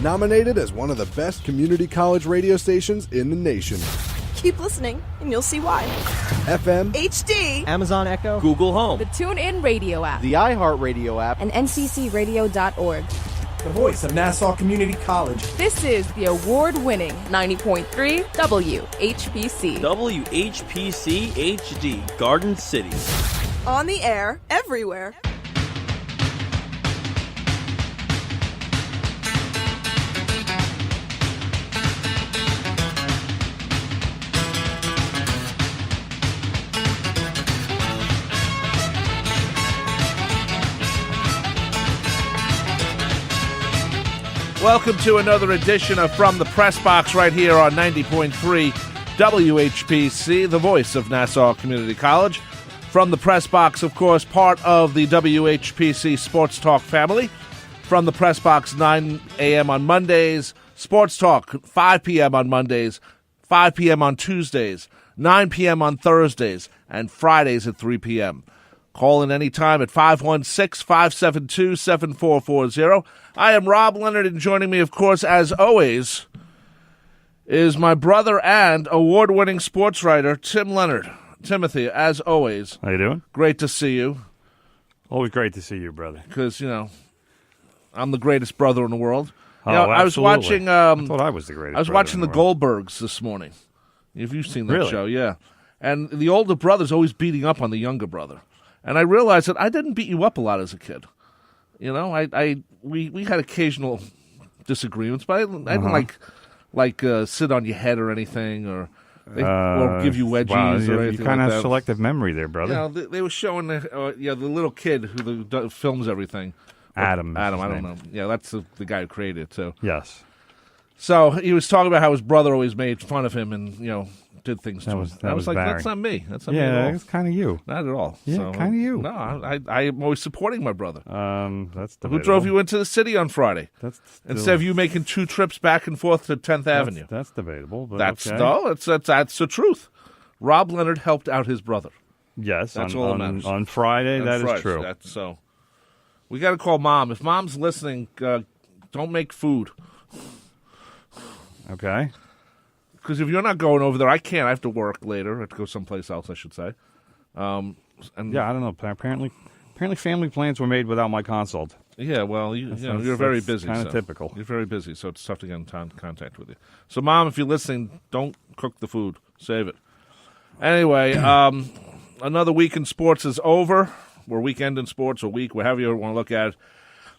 Nominated as one of the best community college radio stations in the nation. Keep listening, and you'll see why. FM, HD, Amazon Echo, Google Home, the TuneIn Radio app, the iHeartRadio app, and nccradio.org. The voice of Nassau Community College. This is the award-winning 90.3 WHPC. WHPC HD, Garden City. on the air, everywhere. Welcome to another edition of From the Press Box right here on 90.3 WHPC, the voice of Nassau Community College. From the Press Box, of course, part of the WHPC Sports Talk family. From the Press Box, 9 a.m. on Mondays. Sports Talk, 5 p.m. on Mondays, 5 p.m. on Tuesdays, 9 p.m. on Thursdays, and Fridays at 3 p.m. Call in anytime at 516-572-7440. I am Rob Leonard, and joining me, of course, as always, is my brother and award-winning sports writer, Tim Leonard. Timothy, as always. How you doing? Great to see you. Always great to see you, brother. Because, you know, I'm the greatest brother in the world. Oh, you know, I was absolutely. watching. I thought I was the greatest. I was brother watching in the world. Goldbergs this morning. If you've seen that Really? show, yeah. And the older brother's always beating up on the younger brother. And I realized that I didn't beat you up a lot as a kid. You know, we had occasional disagreements, but I didn't like sit on your head or anything, or give you wedgies wow, or you anything kind like of that. selective memory there, brother. You know, they were showing the little kid who films everything. Adam, I don't know. Yeah, that's the guy who created it. So yes. So he was talking about how his brother always made fun of him and did things to him. That I was like, Barry. that's not me. That's not me at all. It's kind of you. Not at all. Yeah, So, kind of you. No, I'm always supporting my brother. That's debatable. Who drove you into the city on Friday? That's still, Instead of you making 2 trips back and forth to 10th Avenue. That's debatable. But That's okay. no, that's the truth. Rob Leonard helped out his brother. Yes, That's on, all that matters. on Friday. On That is Friday. true. So we got to call Mom. If Mom's listening, don't make food. Okay. Because if you're not going over there, I can't. I have to work later. I have to go someplace else, I should say. And Yeah, I don't know. Apparently, family plans were made without my consult. Yeah, well, you're very busy. Kind of so. typical. You're very busy, so it's tough to get in contact with you. So, Mom, if you're listening, don't cook the food. Save it. Anyway, another week in sports is over. We're weekend in sports, or week, whatever you want to look at it.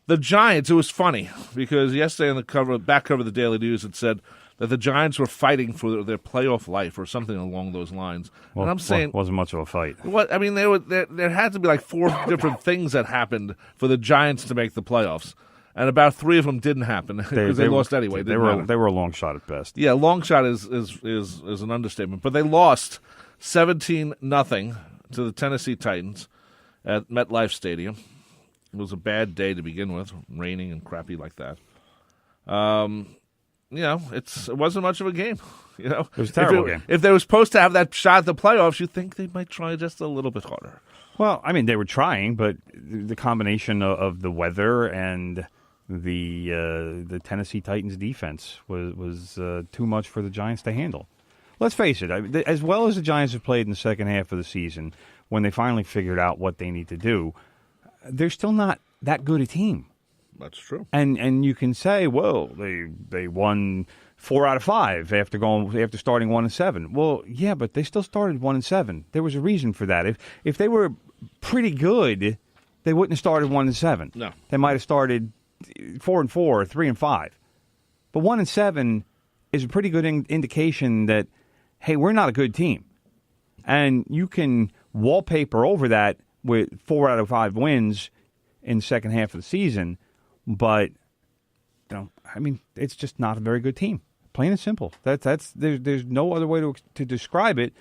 The Giants, it was funny, because yesterday on the back cover of the Daily News, it said that the Giants were fighting for their playoff life or something along those lines. Well, and I'm saying, wasn't much of a fight. what I mean, there had to be like 4 different things that happened for the Giants to make the playoffs, and about 3 of them didn't happen because they lost anyway. They were a long shot at best. Yeah, long shot is an understatement, but they lost 17-0 to the Tennessee Titans at MetLife Stadium. It was a bad day to begin with, raining and crappy like that. It wasn't much of a game. It was a terrible game. If they were supposed to have that shot at the playoffs, you'd think they might try just a little bit harder. Well, I mean, they were trying, but the combination of the weather and the Tennessee Titans defense was too much for the Giants to handle. Let's face it, as well as the Giants have played in the second half of the season, when they finally figured out what they need to do, they're still not that good a team. That's true. And you can say, well, they won 4 out of 5 after starting 1-7. Well, yeah, but they still started 1-7. There was a reason for that. If they were pretty good, they wouldn't have started 1-7. No, they might have started 4-4 or 3-5. But 1-7 is a pretty good indication that, hey, we're not a good team, and you can wallpaper over that with 4 out of 5 wins in the second half of the season. But, it's just not a very good team. Plain and simple. There's no other way to describe it.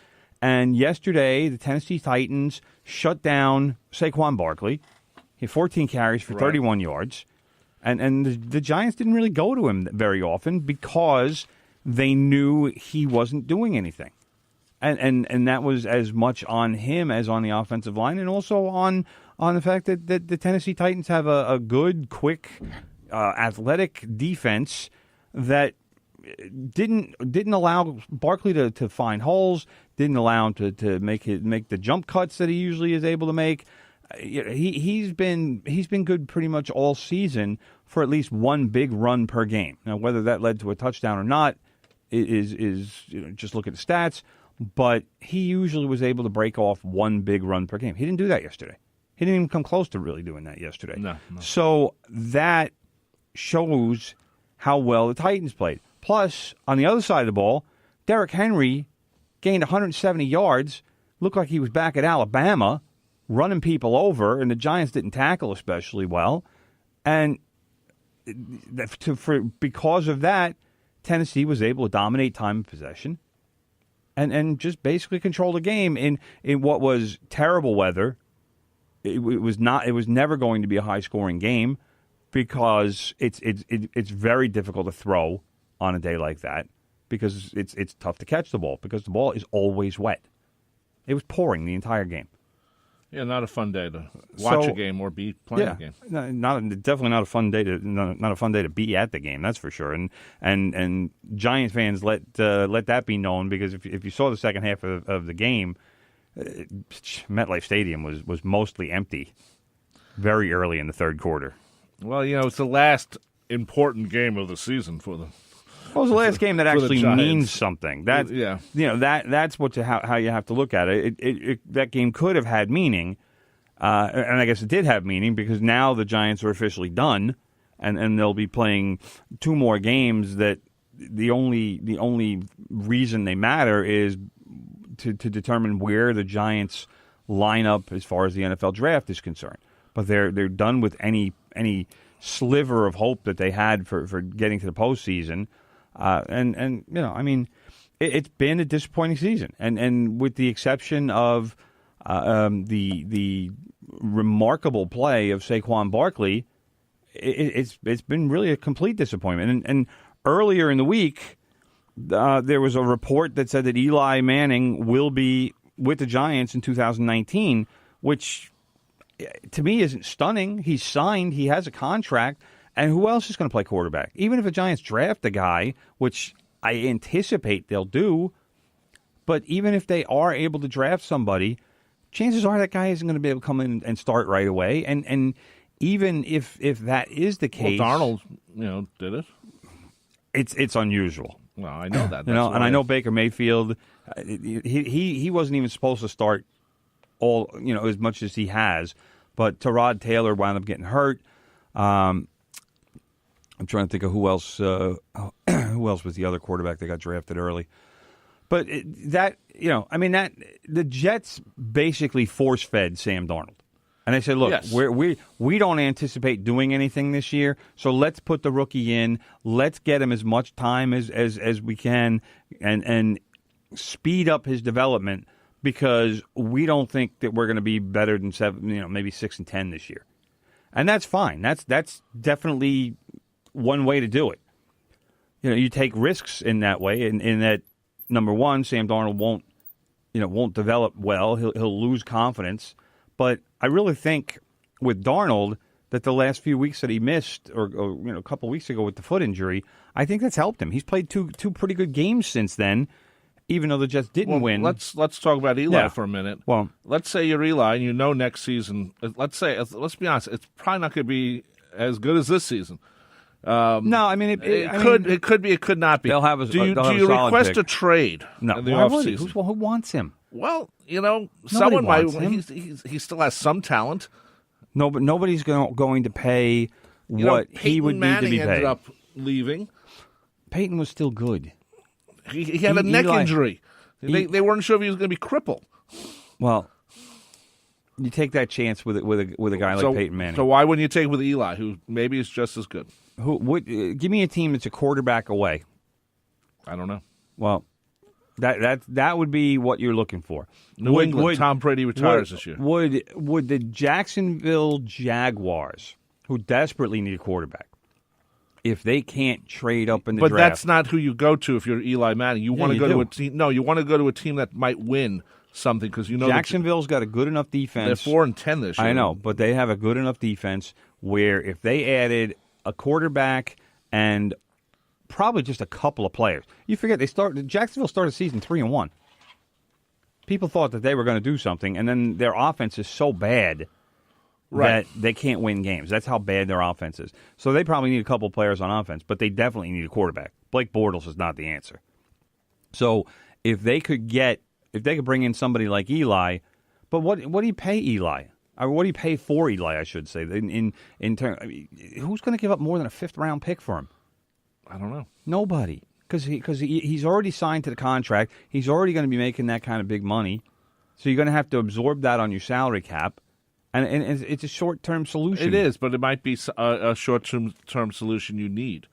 And yesterday, the Tennessee Titans shut down Saquon Barkley. He had 14 carries for 31 yards. And the Giants didn't really go to him very often because they knew he wasn't doing anything. And that was as much on him as on the offensive line, and also on the fact that the Tennessee Titans have a good, quick athletic defense that didn't allow Barkley to find holes, didn't allow him to make the jump cuts that he usually is able to make. He's been good pretty much all season for at least one big run per game. Now, whether that led to a touchdown or not is just look at the stats. But he usually was able to break off one big run per game. He didn't do that yesterday. He didn't even come close to really doing that yesterday. No. So that shows how well the Titans played. Plus, on the other side of the ball, Derrick Henry gained 170 yards, looked like he was back at Alabama, running people over, and the Giants didn't tackle especially well. And because of that, Tennessee was able to dominate time of possession and just basically control the game in what was terrible weather. It was never going to be a high-scoring game because it's very difficult to throw on a day like that because it's tough to catch the ball because the ball is always wet. It was pouring the entire game. Yeah, not a fun day to watch a game or be playing a game. Definitely not a fun day to be at the game. That's for sure. And Giants fans let that be known because if you saw the second half of the game, MetLife Stadium was mostly empty very early in the third quarter. Well, it's the last important game of the season for them. Well, it was the last game that actually means something. That's how you have to look at it. That game could have had meaning, and I guess it did have meaning because now the Giants are officially done, and they'll be playing two more games. That the only reason they matter is to determine where the Giants line up as far as the NFL draft is concerned. But they're done with any sliver of hope that they had for getting to the postseason. It's been a disappointing season, and with the exception of the remarkable play of Saquon Barkley, it's been really a complete disappointment. And earlier in the week, there was a report that said that Eli Manning will be with the Giants in 2019, which to me isn't stunning. He's signed, he has a contract. And who else is going to play quarterback? Even if the Giants draft a guy, which I anticipate they'll do, but even if they are able to draft somebody, chances are that guy isn't going to be able to come in and start right away. And even if that is the case, Darnold, did it. It's unusual. Well, I know that. And I know Baker Mayfield. He wasn't even supposed to start all as much as he has, but Tyrod Taylor wound up getting hurt. I'm trying to think of who else was the other quarterback that got drafted early. But the Jets basically force-fed Sam Darnold. And they said, look, yes, we don't anticipate doing anything this year, so let's put the rookie in. Let's get him as much time as we can and speed up his development because we don't think that we're going to be better than maybe 6-10 this year. And that's fine. That's definitely one way to do it. You take risks in that way, in that number one, Sam Darnold won't develop well. He'll lose confidence. But I really think with Darnold that the last few weeks that he missed, or a couple weeks ago with the foot injury, I think that's helped him. He's played two pretty good games since then, even though the Jets didn't win. Let's talk about Eli for a minute. Well, let's say you're Eli and next season. Let's be honest, it's probably not going to be as good as this season. No, I mean it could be, it could not be. They'll have do you request a trade? No, in the offseason? Who wants him? Well, someone might. Him. He still has some talent. No, but nobody's going to pay what he would need to be paid. Ended up leaving. Peyton was still good. He had a neck injury. They weren't sure if he was going to be crippled. Well, you take that chance with a guy like Peyton Manning. So why wouldn't you take it with Eli, who maybe is just as good? Give me a team that's a quarterback away. I don't know. Well, that would be what you're looking for. New England. Tom Brady retires this year. Would the Jacksonville Jaguars, who desperately need a quarterback, if they can't trade up in the draft? But that's not who you go to if you're Eli Manning. You want to go to a team. No, you want to go to a team that might win something because Jacksonville's got a good enough defense. They're 4-10 this year. I know, but they have a good enough defense where if they added a quarterback and probably just a couple of players. You forget Jacksonville started season 3-1. People thought that they were going to do something, and then their offense is so bad that they can't win games. That's how bad their offense is. So they probably need a couple of players on offense, but they definitely need a quarterback. Blake Bortles is not the answer. So if they could bring in somebody like Eli, but what do you pay Eli? Or what do you pay for Eli, I should say? In turn, who's going to give up more than a 5th-round pick for him? I don't know. Nobody. Because he's already signed to the contract. He's already going to be making that kind of big money. So you're going to have to absorb that on your salary cap. And it's a short-term solution. It is, but it might be a short-term solution you need,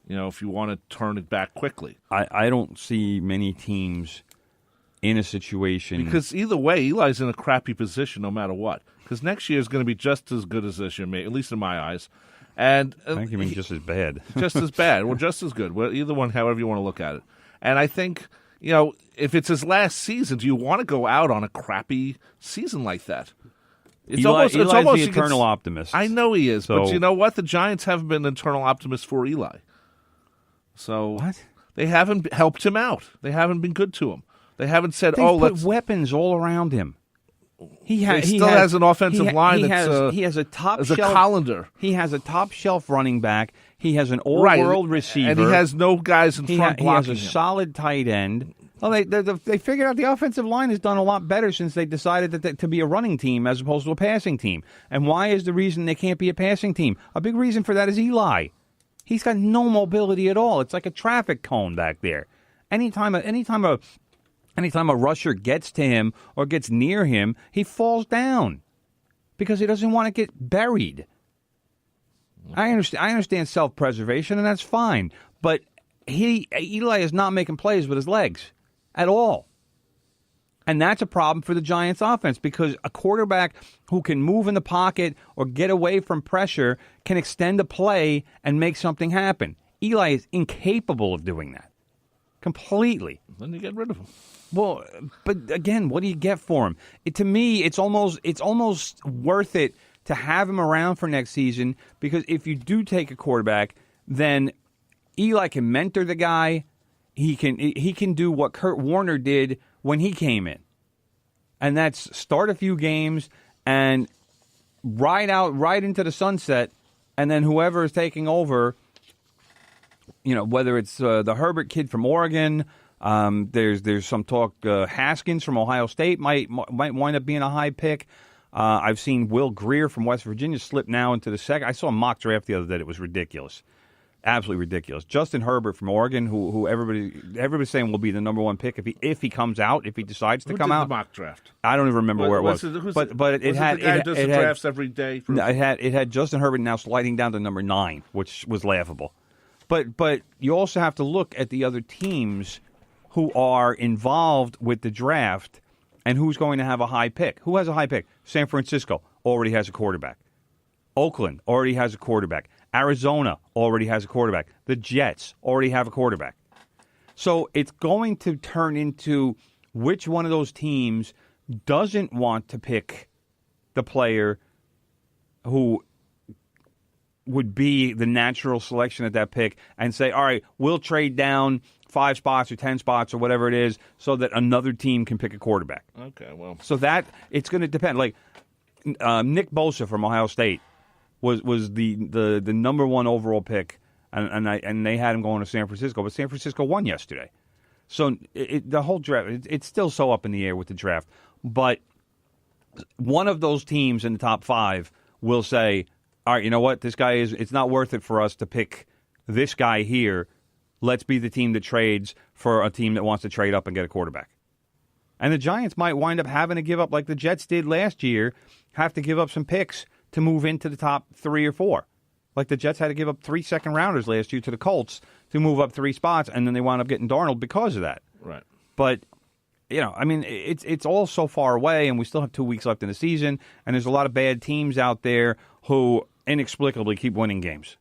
if you want to turn it back quickly. I don't see many teams in a situation. Because either way, Eli's in a crappy position no matter what. Because next year is going to be just as good as this year, at least in my eyes. And I think you mean just as bad. Just as bad. Well, just as good. Well, either one, however you want to look at it. And I think, if it's his last season, do you want to go out on a crappy season like that? It's almost the eternal optimist. I know he is, So, but you know what? The Giants haven't been eternal optimists for Eli. So what? They haven't helped him out. They haven't been good to him. They haven't said, They've put let's... weapons all around him. He still has an offensive line he that's has a top as a shelf colander. He has a top shelf running back. He has an all-world receiver. And he has no guys in front blocking He has a him. solid tight end. Well, they figured out the offensive line has done a lot better since they decided to be a running team as opposed to a passing team. And why is the reason they can't be a passing team? A big reason for that is Eli. He's got no mobility at all. It's like a traffic cone back there. Anytime a rusher gets to him or gets near him, he falls down because he doesn't want to get buried. I understand self-preservation, and that's fine. But Eli is not making plays with his legs at all. And that's a problem for the Giants' offense because a quarterback who can move in the pocket or get away from pressure can extend a play and make something happen. Eli is incapable of doing that. Completely. Then you get rid of him. Well, but again, what do you get for him? To me, it's almost worth it to have him around for next season because if you do take a quarterback, then Eli can mentor the guy. He can do what Kurt Warner did when he came in, and that's start a few games and ride into the sunset, and then whoever is taking over, whether it's the Herbert kid from Oregon. There's some talk Haskins from Ohio State might wind up being a high pick. I've seen Will Greer from West Virginia slip now into the second. I saw a mock draft the other day. It was ridiculous, absolutely ridiculous. Justin Herbert from Oregon, who everybody's saying will be the number one pick if he comes out, if he decides to come out. The mock draft? I don't even remember where it was. But it had the guy who does the drafts every day. It had Justin Herbert now sliding down to number 9, which was laughable. But you also have to look at the other teams who are involved with the draft and who's going to have a high pick. Who has a high pick? San Francisco already has a quarterback. Oakland already has a quarterback. Arizona already has a quarterback. The Jets already have a quarterback. So it's going to turn into which one of those teams doesn't want to pick the player who would be the natural selection at that pick and say, all right, we'll trade down 5 spots or 10 spots or whatever it is so that another team can pick a quarterback. Okay, well. So that, it's going to depend. Like, Nick Bosa from Ohio State was the number 1 overall pick, and they had him going to San Francisco, but San Francisco won yesterday. So the whole draft, it's still so up in the air with the draft. But one of those teams in the top 5 will say, all right, you know what? This guy it's not worth it for us to pick this guy here. Let's be the team that trades for a team that wants to trade up and get a quarterback. And the Giants might wind up having to give up, like the Jets did last year, have to give up some picks to move into the top 3 or 4. Like the Jets had to give up 3 second-rounders last year to the Colts to move up 3 spots, and then they wound up getting Darnold because of that. Right. But, I mean, it's all so far away, and we still have 2 weeks left in the season, and there's a lot of bad teams out there who inexplicably keep winning games.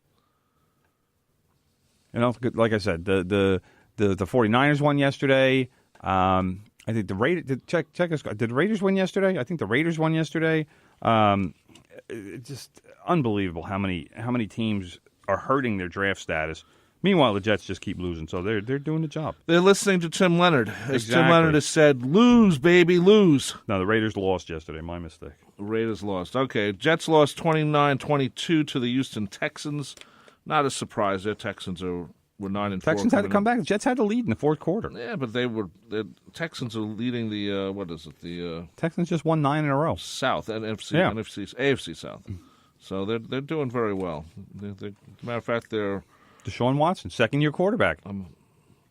Like I said, the 49ers won yesterday. I think the Raiders check us. Did the Raiders win yesterday? I think the Raiders won yesterday. It's just unbelievable how many teams are hurting their draft status. Meanwhile, the Jets just keep losing, so they're doing the job. They're listening to Tim Leonard. As Exactly. Tim Leonard has said, lose, baby, lose. No, the Raiders lost yesterday. My mistake. The Raiders lost. Okay, Jets lost 29-22 to the Houston Texans. Not a surprise. Their Texans were 9-4. Texans had to come back. The Jets had to lead in the fourth quarter. Yeah, but the Texans are leading the what is it? The Texans just won 9 in a row. South NFC, Yeah. AFC South. So they're doing very well. As a matter of fact, they're Deshaun Watson, second-year quarterback.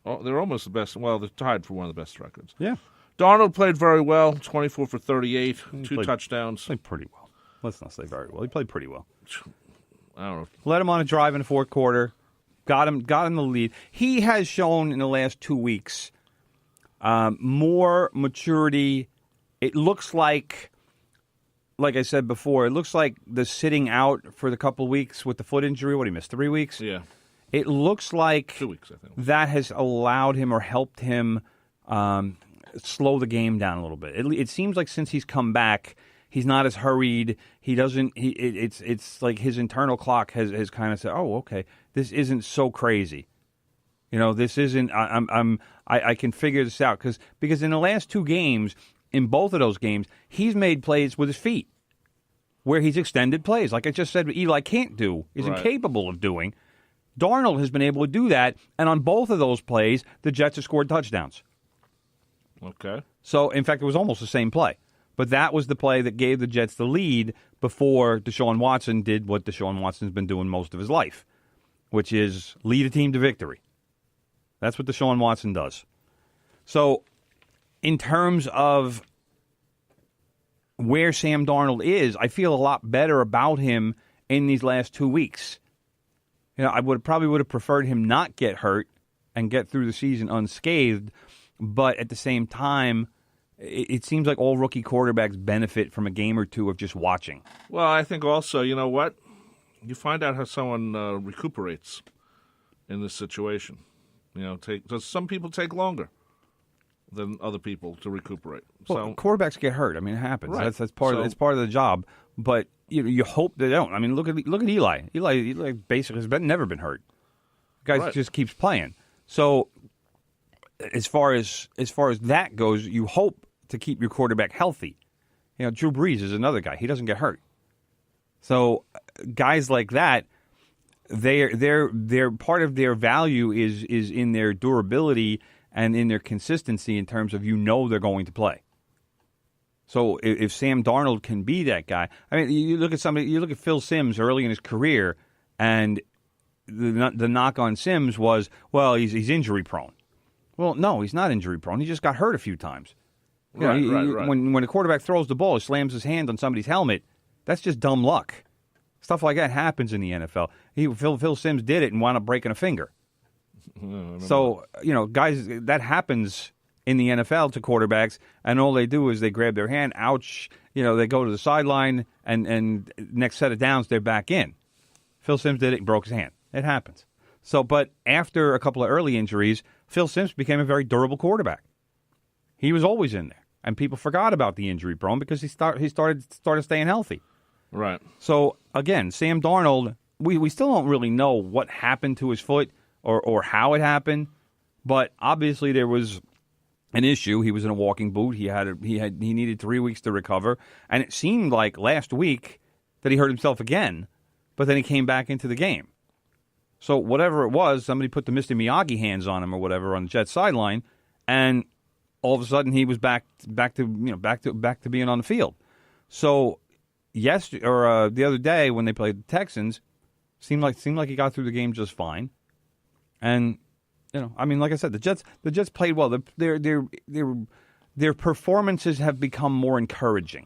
they're almost the best. Well, they're tied for one of the best records. Yeah. Darnold played very well, 24 for 38, two played- touchdowns. Played pretty well. Let's not say very well. He played pretty well. I don't know. Led him on a drive in the fourth quarter. Got him the lead. He has shown in the last 2 weeks more maturity. It looks like I said before, it looks like the sitting out for the couple of weeks with the foot injury. What, he missed 3 weeks? Yeah, It looks like 2 weeks, I think. that has allowed him or helped him slow the game down a little bit. It seems like since he's come back, he's not as hurried. He doesn't. It's like his internal clock has kind of said, "Oh, okay, this isn't so crazy." This isn't. I can figure this out because in the last 2 games, in both of those games, he's made plays with his feet, where he's extended plays. Like I just said, Eli can't do, is Right. incapable of doing. Darnold has been able to do that, and on both of those plays, the Jets have scored touchdowns. Okay. So, in fact, it was almost the same play. But that was the play that gave the Jets the lead before Deshaun Watson did what Deshaun Watson's been doing most of his life, which is lead a team to victory. That's what Deshaun Watson does. So, in terms of where Sam Darnold is, I feel a lot better about him in these last 2 weeks. I probably would have preferred him not get hurt and get through the season unscathed, but at the same time, it seems like all rookie quarterbacks benefit from a game or two of just watching. Well, I think also, you know what? You find out how someone recuperates in this situation. Because some people take longer than other people to recuperate. Well, quarterbacks get hurt. I mean, it happens. Right. That's part of it's part of the job. But you hope they don't. I mean, look at Eli. Eli basically has never been hurt. The guy just keeps playing. So as far as that goes, you hope to keep your quarterback healthy. Drew Brees is another guy. He doesn't get hurt. So guys like that, they're part of their value is in their durability and in their consistency in terms of they're going to play. So if Sam Darnold can be that guy, I mean, you look at Phil Simms early in his career, and the knock on Simms was, well, he's injury prone. Well, no, he's not injury prone. He just got hurt a few times. Right. When a quarterback throws the ball, he slams his hand on somebody's helmet. That's just dumb luck. Stuff like that happens in the NFL. Phil Simms did it and wound up breaking a finger. So, guys, that happens in the NFL to quarterbacks, and all they do is they grab their hand, ouch, they go to the sideline, and next set of downs, they're back in. Phil Simms did it and broke his hand. It happens. So, but after a couple of early injuries, Phil Simms became a very durable quarterback. He was always in there, and people forgot about the injury prone because he started staying healthy. Right. So, again, Sam Darnold, we still don't really know what happened to his foot or how it happened, but obviously there was an issue. He was in a walking boot. He needed 3 weeks to recover, and it seemed like last week that he hurt himself again, but then he came back into the game. So whatever it was, somebody put the Mr. Miyagi hands on him or whatever on the Jets sideline, and all of a sudden he was back to being on the field. So the other day when they played the Texans, seemed like he got through the game just fine. And like I said, the Jets played well. Their performances have become more encouraging.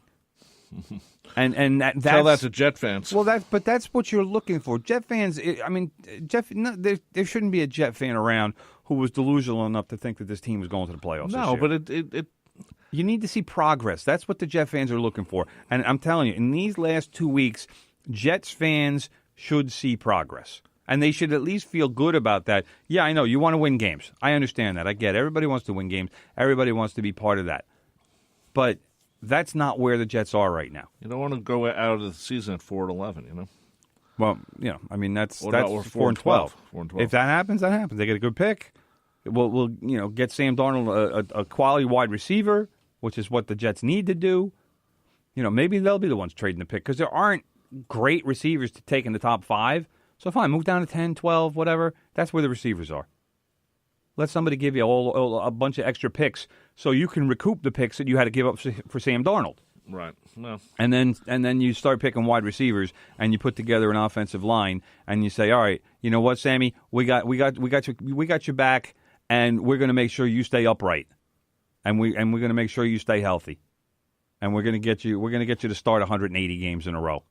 And that's tell that to Jet fans. Well, that's what you're looking for. Jet fans. There shouldn't be a Jet fan around who was delusional enough to think that this team was going to the playoffs. No, this year. but you need to see progress. That's what the Jet fans are looking for. And I'm telling you, in these last 2 weeks, Jets fans should see progress. And they should at least feel good about that. Yeah, I know, you want to win games. I understand that. I get it. Everybody wants to win games. Everybody wants to be part of that. But that's not where the Jets are right now. You don't want to go out of the season at 4-11, Well, I mean that's What about 4 and 12. 4 and 12. If that happens, that happens. They get a good pick. We'll get Sam Darnold a quality wide receiver, which is what the Jets need to do. Maybe they'll be the ones trading the pick because there aren't great receivers to take in the top 5. So fine, move down to 10, 12, whatever. That's where the receivers are. Let somebody give you a bunch of extra picks so you can recoup the picks that you had to give up for Sam Darnold. Right. No. And then you start picking wide receivers and you put together an offensive line and you say, all right, you know what, Sammy, we got your back, and we're going to make sure you stay upright, and we're going to make sure you stay healthy, and we're going to get you to start 180 games in a row.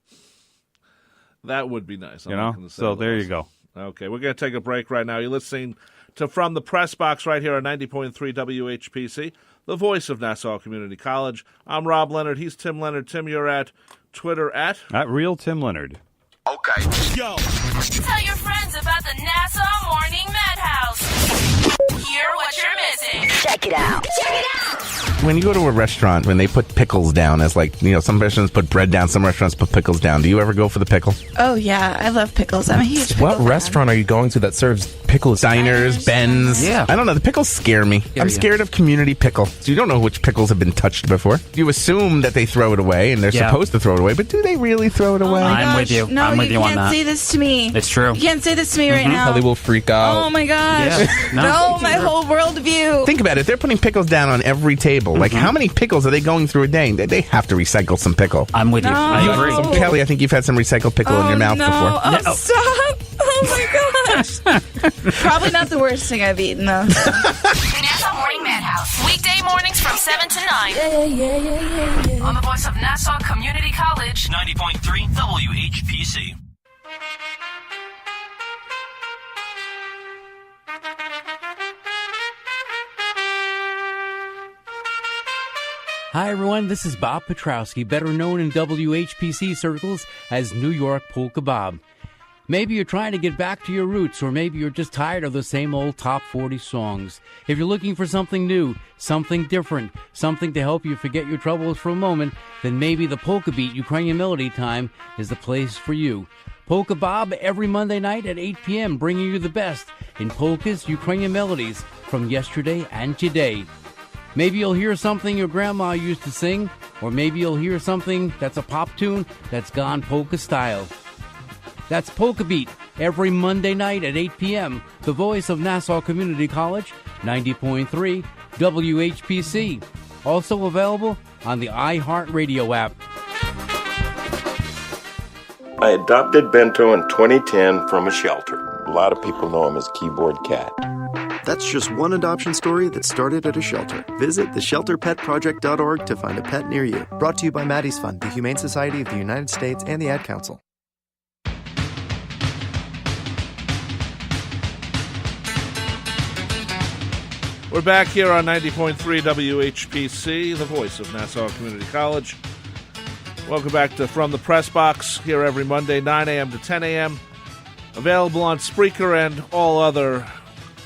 That would be nice. So there you go. Okay, we're going to take a break right now. You're listening to From the Press Box right here on 90.3 WHPC, the voice of Nassau Community College. I'm Rob Leonard. He's Tim Leonard. Tim, you're at Twitter at Real Tim Leonard. Okay. Go. Tell your friends about the Nassau Morning Madhouse. Hear what you're missing. Check it out. Check it out. When you go to a restaurant, when they put pickles down as some restaurants put bread down, some restaurants put pickles down. Do you ever go for the pickle? Oh, yeah. I love pickles. I'm a huge pickle fan. Restaurant are you going to that serves pickles? Diners, Ben's. Yeah. I don't know. The pickles scare me. I'm scared of community pickle. So you don't know which pickles have been touched before. You assume that they throw it away, and they're supposed to throw it away, but do they really throw it away? I'm with you. No, I'm with you on that. You can't say this to me. It's true. You can't say this to me right now. Kelly will freak out. Oh, my gosh. Yeah. No, my whole worldview. Think about it. They're putting pickles down on every table. Like, how many pickles are they going through a day? They have to recycle some pickle. I'm with you. I agree. So, Kelly, I think you've had some recycled pickle in your mouth before. Oh, stop. Oh, my gosh. Probably not the worst thing I've eaten, though. The Nassau Morning Madhouse. Weekday mornings from 7 to 9. On the voice of Nassau Community College. 90.3 WHPC. Hi, everyone. This is Bob Petrowski, better known in WHPC circles as New York Polka Bob. Maybe you're trying to get back to your roots, or maybe you're just tired of the same old top 40 songs. If you're looking for something new, something different, something to help you forget your troubles for a moment, then maybe the Polka Beat Ukrainian Melody Time is the place for you. Polka Bob every Monday night at 8 p.m., bringing you the best in polkas, Ukrainian melodies from yesterday and today. Maybe you'll hear something your grandma used to sing, or maybe you'll hear something that's a pop tune that's gone polka style. That's Polka Beat every Monday night at 8 p.m., the voice of Nassau Community College, 90.3 WHPC. Also available on the iHeartRadio app. I adopted Bento in 2010 from a shelter. A lot of people know him as Keyboard Cat. That's just one adoption story that started at a shelter. Visit theshelterpetproject.org to find a pet near you. Brought to you by Maddie's Fund, the Humane Society of the United States, and the Ad Council. We're back here on 90.3 WHPC, the voice of Nassau Community College. Welcome back to From the Press Box, here every Monday, 9 a.m. to 10 a.m. Available on Spreaker and all other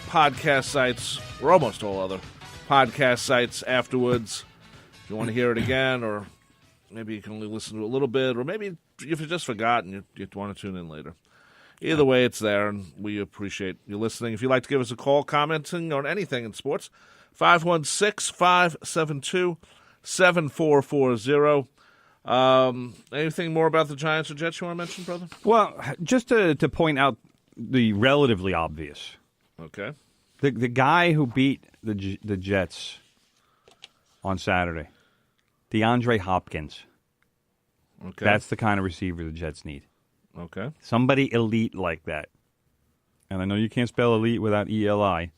podcast sites, or almost all other podcast sites afterwards. If you want to hear it again, or maybe you can only listen to a little bit, or maybe if you just forgotten, you want to tune in later. Either way, it's there, and we appreciate you listening. If you'd like to give us a call, commenting on anything in sports, 516-572-7440. Anything more about the Giants or Jets you want to mention, brother? Well, just to point out the relatively obvious. Okay. The guy who beat the Jets on Saturday, DeAndre Hopkins. Okay. That's the kind of receiver the Jets need. Okay. Somebody elite like that. And I know you can't spell elite without ELI,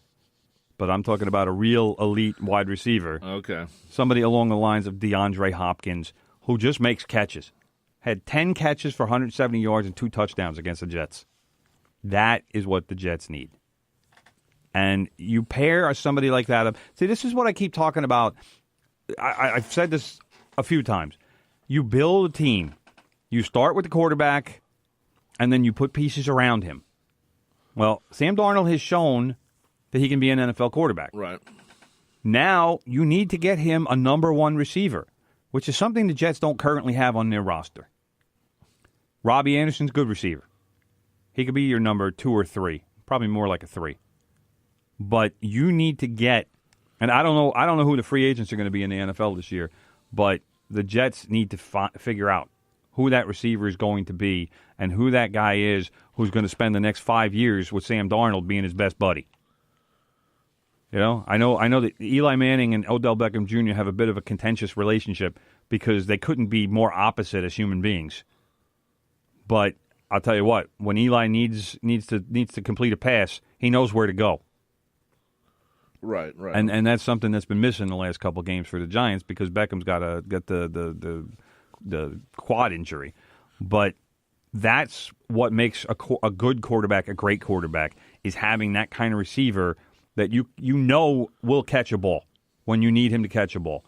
but I'm talking about a real elite wide receiver. Okay. Somebody along the lines of DeAndre Hopkins, who just makes catches. Had 10 catches for 170 yards and 2 touchdowns against the Jets. That is what the Jets need. And you pair somebody like that up. See, this is what I keep talking about. I've said this a few times. You build a team. You start with the quarterback, and then you put pieces around him. Well, Sam Darnold has shown that he can be an NFL quarterback. Right. Now you need to get him a number one receiver, which is something the Jets don't currently have on their roster. Robbie Anderson's a good receiver. He could be your number 2 or 3, probably more like a 3. But you need to get, and I don't know who the free agents are going to be in the NFL this year, but the Jets need to figure out who that receiver is going to be and who that guy is who's going to spend the next 5 years with Sam Darnold being his best buddy. You know, I know that Eli Manning and Odell Beckham Jr. have a bit of a contentious relationship because they couldn't be more opposite as human beings. But I'll tell you what, when Eli needs to complete a pass, he knows where to go. Right. And that's something that's been missing the last couple of games for the Giants because Beckham's got the quad injury. But that's what makes a good quarterback a great quarterback, is having that kind of receiver that you know will catch a ball when you need him to catch a ball.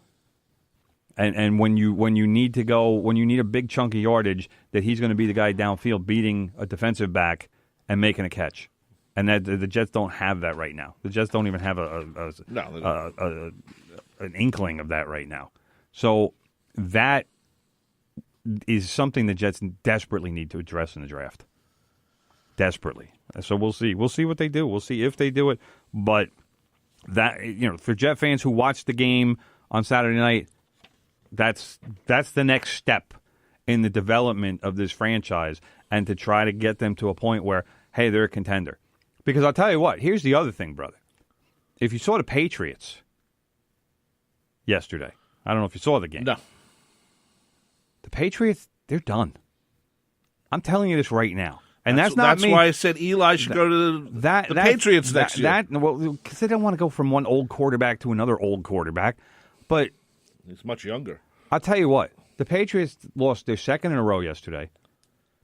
And when you need a big chunk of yardage, that he's going to be the guy downfield beating a defensive back and making a catch. And that the Jets don't have that right now. The Jets don't even have an inkling of that right now. So that is something the Jets desperately need to address in the draft. Desperately. So we'll see. We'll see what they do. We'll see if they do it. But that, for Jet fans who watched the game on Saturday night, that's the next step in the development of this franchise, and to try to get them to a point where, hey, they're a contender. Because I'll tell you what, here's the other thing, brother. If you saw the Patriots yesterday, I don't know if you saw the game. No. The Patriots, they're done. I'm telling you this right now. And that's why I said Eli should go to the Patriots next year. Because they don't want to go from one old quarterback to another old quarterback. But he's much younger. I'll tell you what, the Patriots lost their second in a row yesterday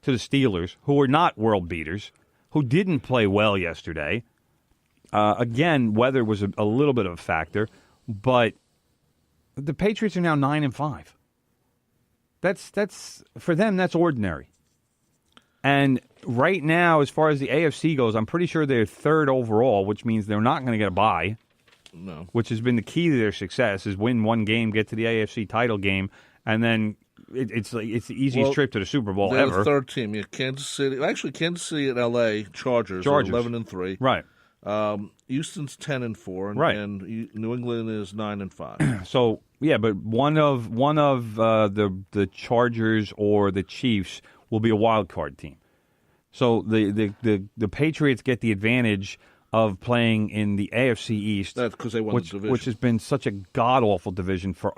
to the Steelers, who were not world beaters, who didn't play well yesterday. Again, weather was a little bit of a factor, but the Patriots are now 9-5. That's for them, that's ordinary. And right now, as far as the AFC goes, I'm pretty sure they're third overall, which means they're not going to get a bye. No. Which has been the key to their success, is win one game, get to the AFC title game, and then it's the easiest trip to the Super Bowl they're ever. The third team. Yeah, Kansas City and L.A. Chargers. are 11-3. Right. Houston's 10-4, right. And New England is 9-5. So yeah, but one of the Chargers or the Chiefs will be a wild card team. So the Patriots get the advantage of playing in the AFC East. That's because they won the division, which has been such a god awful division for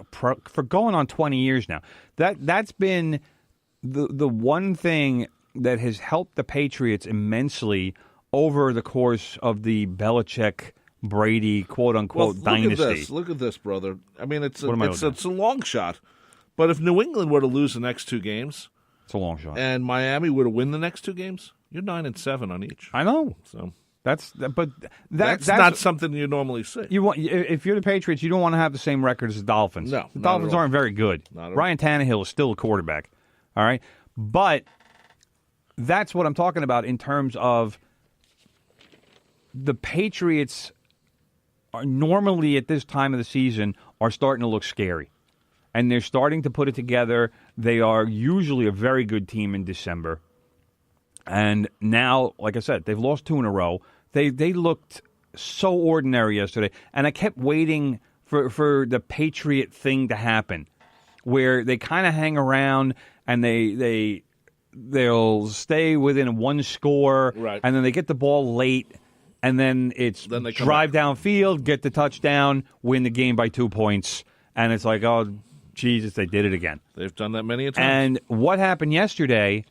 going on 20 years now. That's been the one thing that has helped the Patriots immensely over the course of the Belichick Brady quote unquote dynasty. Look at this, brother. I mean, it's a long shot, but if New England were to lose the next two games, it's a long shot, and Miami were to win the next two games, you're 9-7 on each. I know. So. That's not something you normally see. If you're the Patriots, you don't want to have the same record as the Dolphins. No, the Dolphins aren't very good. Ryan Tannehill is still a quarterback. All right, but that's what I'm talking about in terms of the Patriots are normally at this time of the season are starting to look scary, and they're starting to put it together. They are usually a very good team in December. And now, like I said, they've lost 2 in a row. They looked so ordinary yesterday. And I kept waiting for the Patriot thing to happen, where they kind of hang around and they'll stay within one score, right. And then they get the ball late, and then it's drive downfield, get the touchdown, win the game by 2 points. And it's like, oh, Jesus, they did it again. They've done that many a time. And what happened yesterday,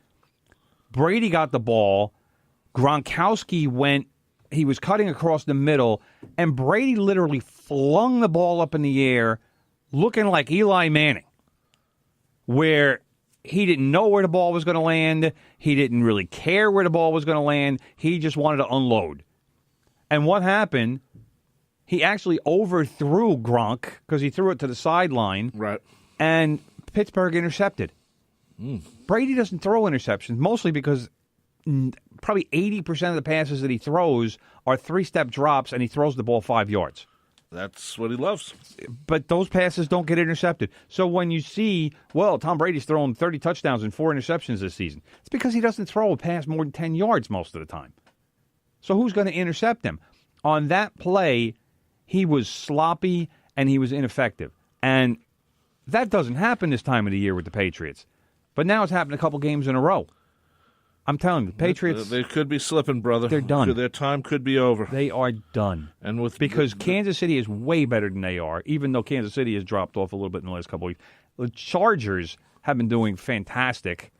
Brady got the ball, Gronkowski he was cutting across the middle, and Brady literally flung the ball up in the air looking like Eli Manning, where he didn't know where the ball was going to land. He didn't really care where the ball was going to land. He just wanted to unload. And what happened, he actually overthrew Gronk because he threw it to the sideline. Right. And Pittsburgh intercepted. Brady doesn't throw interceptions, mostly because probably 80% of the passes that he throws are 3-step drops, and he throws the ball 5 yards. That's what he loves. But those passes don't get intercepted. So when you see, well, Tom Brady's thrown 30 touchdowns and 4 interceptions this season, it's because he doesn't throw a pass more than 10 yards most of the time. So who's going to intercept him? On that play, he was sloppy and he was ineffective. And that doesn't happen this time of the year with the Patriots. But now it's happened a couple games in a row. I'm telling you, the Patriots... They could be slipping, brother. They're done. Their time could be over. They are done. And because Kansas City is way better than they are, even though Kansas City has dropped off a little bit in the last couple of weeks. The Chargers have been doing fantastic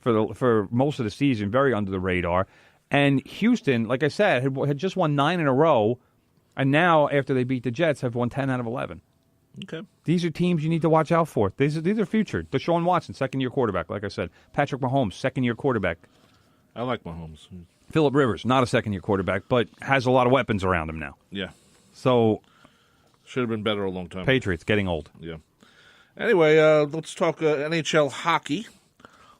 for most of the season, very under the radar. And Houston, like I said, had just won 9 in a row, and now, after they beat the Jets, have won 10 out of 11. Okay. These are teams you need to watch out for. These are future. Deshaun Watson, second-year quarterback, like I said. Patrick Mahomes, second-year quarterback. I like Mahomes. Phillip Rivers, not a second-year quarterback, but has a lot of weapons around him now. Yeah. So... should have been better a long time. Patriots, getting old. Yeah. Anyway, let's talk NHL hockey.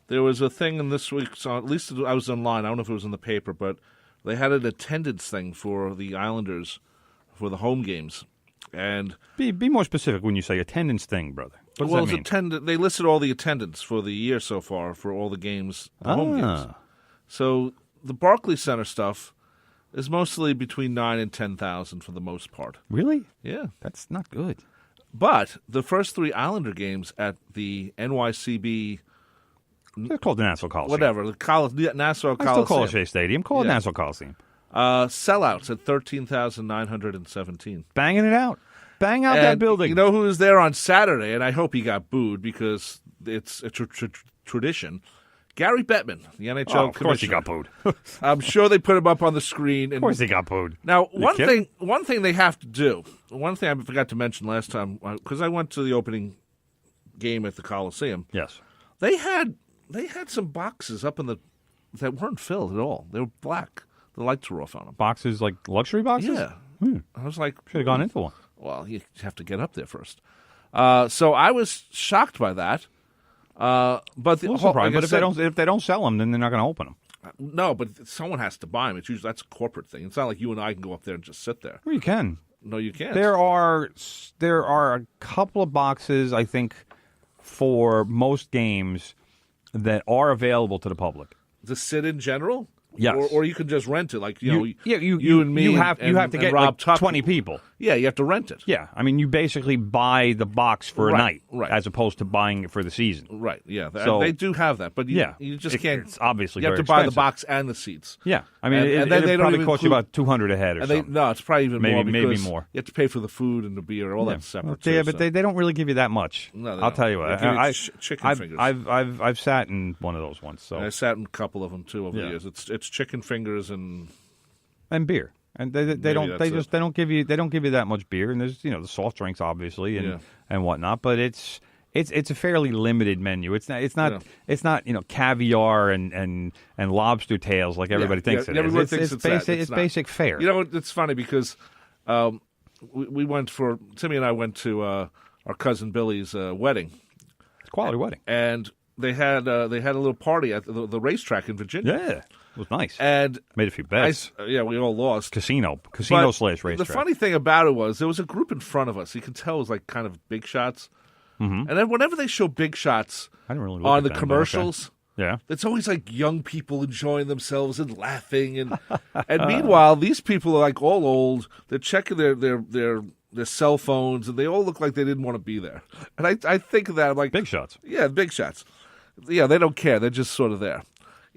There was a thing in this week's, at least I was online, I don't know if it was in the paper, but they had an attendance thing for the Islanders for the home games. And Be more specific when you say attendance thing, brother. What does that mean? They listed all the attendance for the year so far for all the games, the home games. So the Barclays Center stuff is mostly between 9,000 and 10,000 for the most part. Really? Yeah. That's not good. But the first 3 Islander games at the NYCB... They're called the Nassau Coliseum. Whatever, the Nassau Coliseum. I still call it Shea Stadium. Call it Nassau Coliseum. Sellouts at 13,917. Banging it out. Bang out that building. You know who was there on Saturday, and I hope he got booed because it's a tradition. Gary Bettman, the NHL commissioner. Of course he got booed. I'm sure they put him up on the screen. Of course he got booed. Now, one thing they have to do, one thing I forgot to mention last time, because I went to the opening game at the Coliseum. Yes. They had some boxes up in that weren't filled at all. They were black. The lights were off on them. Boxes, like luxury boxes? Yeah. I was like... should have gone into one. Well, you have to get up there first. So I was shocked by that. But if they don't sell them, then they're not going to open them. No, but someone has to buy them. It's usually that's a corporate thing. It's not like you and I can go up there and just sit there. Well, you can. No, you can't. There are a couple of boxes, I think, for most games that are available to the public. To sit in general? Yes. Or you can just rent it, like you and me. You have to get Rob like 20 people. Yeah, you have to rent it. Yeah, I mean, you basically buy the box for a night, as opposed to buying it for the season. Right. Yeah, so, they do have that, but you just can't. It's obviously you have to buy the box and the seats. Yeah, I mean, it probably costs you about $200 a head or something. No, it's probably even more. Maybe more. You have to pay for the food and the beer, all that separate. But they don't really give you that much. No, I'll tell you what. Chicken fingers. I've sat in one of those once. So I sat in a couple of them too over the years. It's chicken fingers and beer, and they don't give you that much beer, and there's the soft drinks obviously and whatnot, but it's a fairly limited menu. It's not caviar and lobster tails like everybody thinks it is. Everyone thinks it's basic fare. You know, it's funny because Timmy and I went to our cousin Billy's wedding. It's a quality wedding, and they had a little party at the racetrack in Virginia. Yeah. It was nice. And made a few bets. We all lost. Casino / racetrack. The funny thing about it was there was a group in front of us. You could tell it was like kind of big shots. Mm-hmm. And then whenever they show big shots on the commercials, it's always like young people enjoying themselves and laughing. And meanwhile, these people are like all old. They're checking their cell phones, and they all look like they didn't want to be there. And I think of that, I'm like... big shots. Yeah, big shots. Yeah, they don't care. They're just sort of there.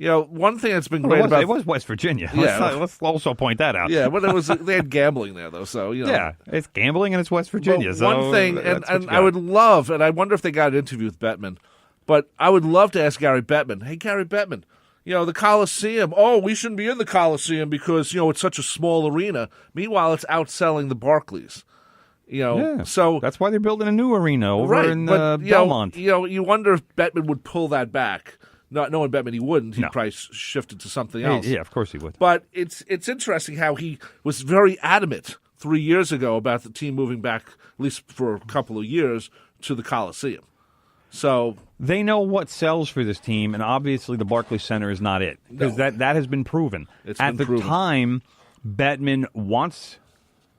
One thing that's been great about... It was West Virginia. Yeah. Let's also point that out. Yeah, but they had gambling there, though, so, Yeah, it's gambling and it's West Virginia. So one thing, and I would love, and I wonder if they got an interview with Bettman, but I would love to ask Gary Bettman, hey, Gary Bettman, the Coliseum, we shouldn't be in the Coliseum because, it's such a small arena. Meanwhile, it's outselling the Barclays. So that's why they're building a new arena over in Belmont. You wonder if Bettman would pull that back. Not knowing Bettman, he wouldn't. He'd probably shift it to something else. Yeah, of course he would. But it's interesting how he was very adamant 3 years ago about the team moving back, at least for a couple of years, to the Coliseum. So they know what sells for this team, and obviously the Barclays Center is not it. Because that has been proven. At the time, Bettman wants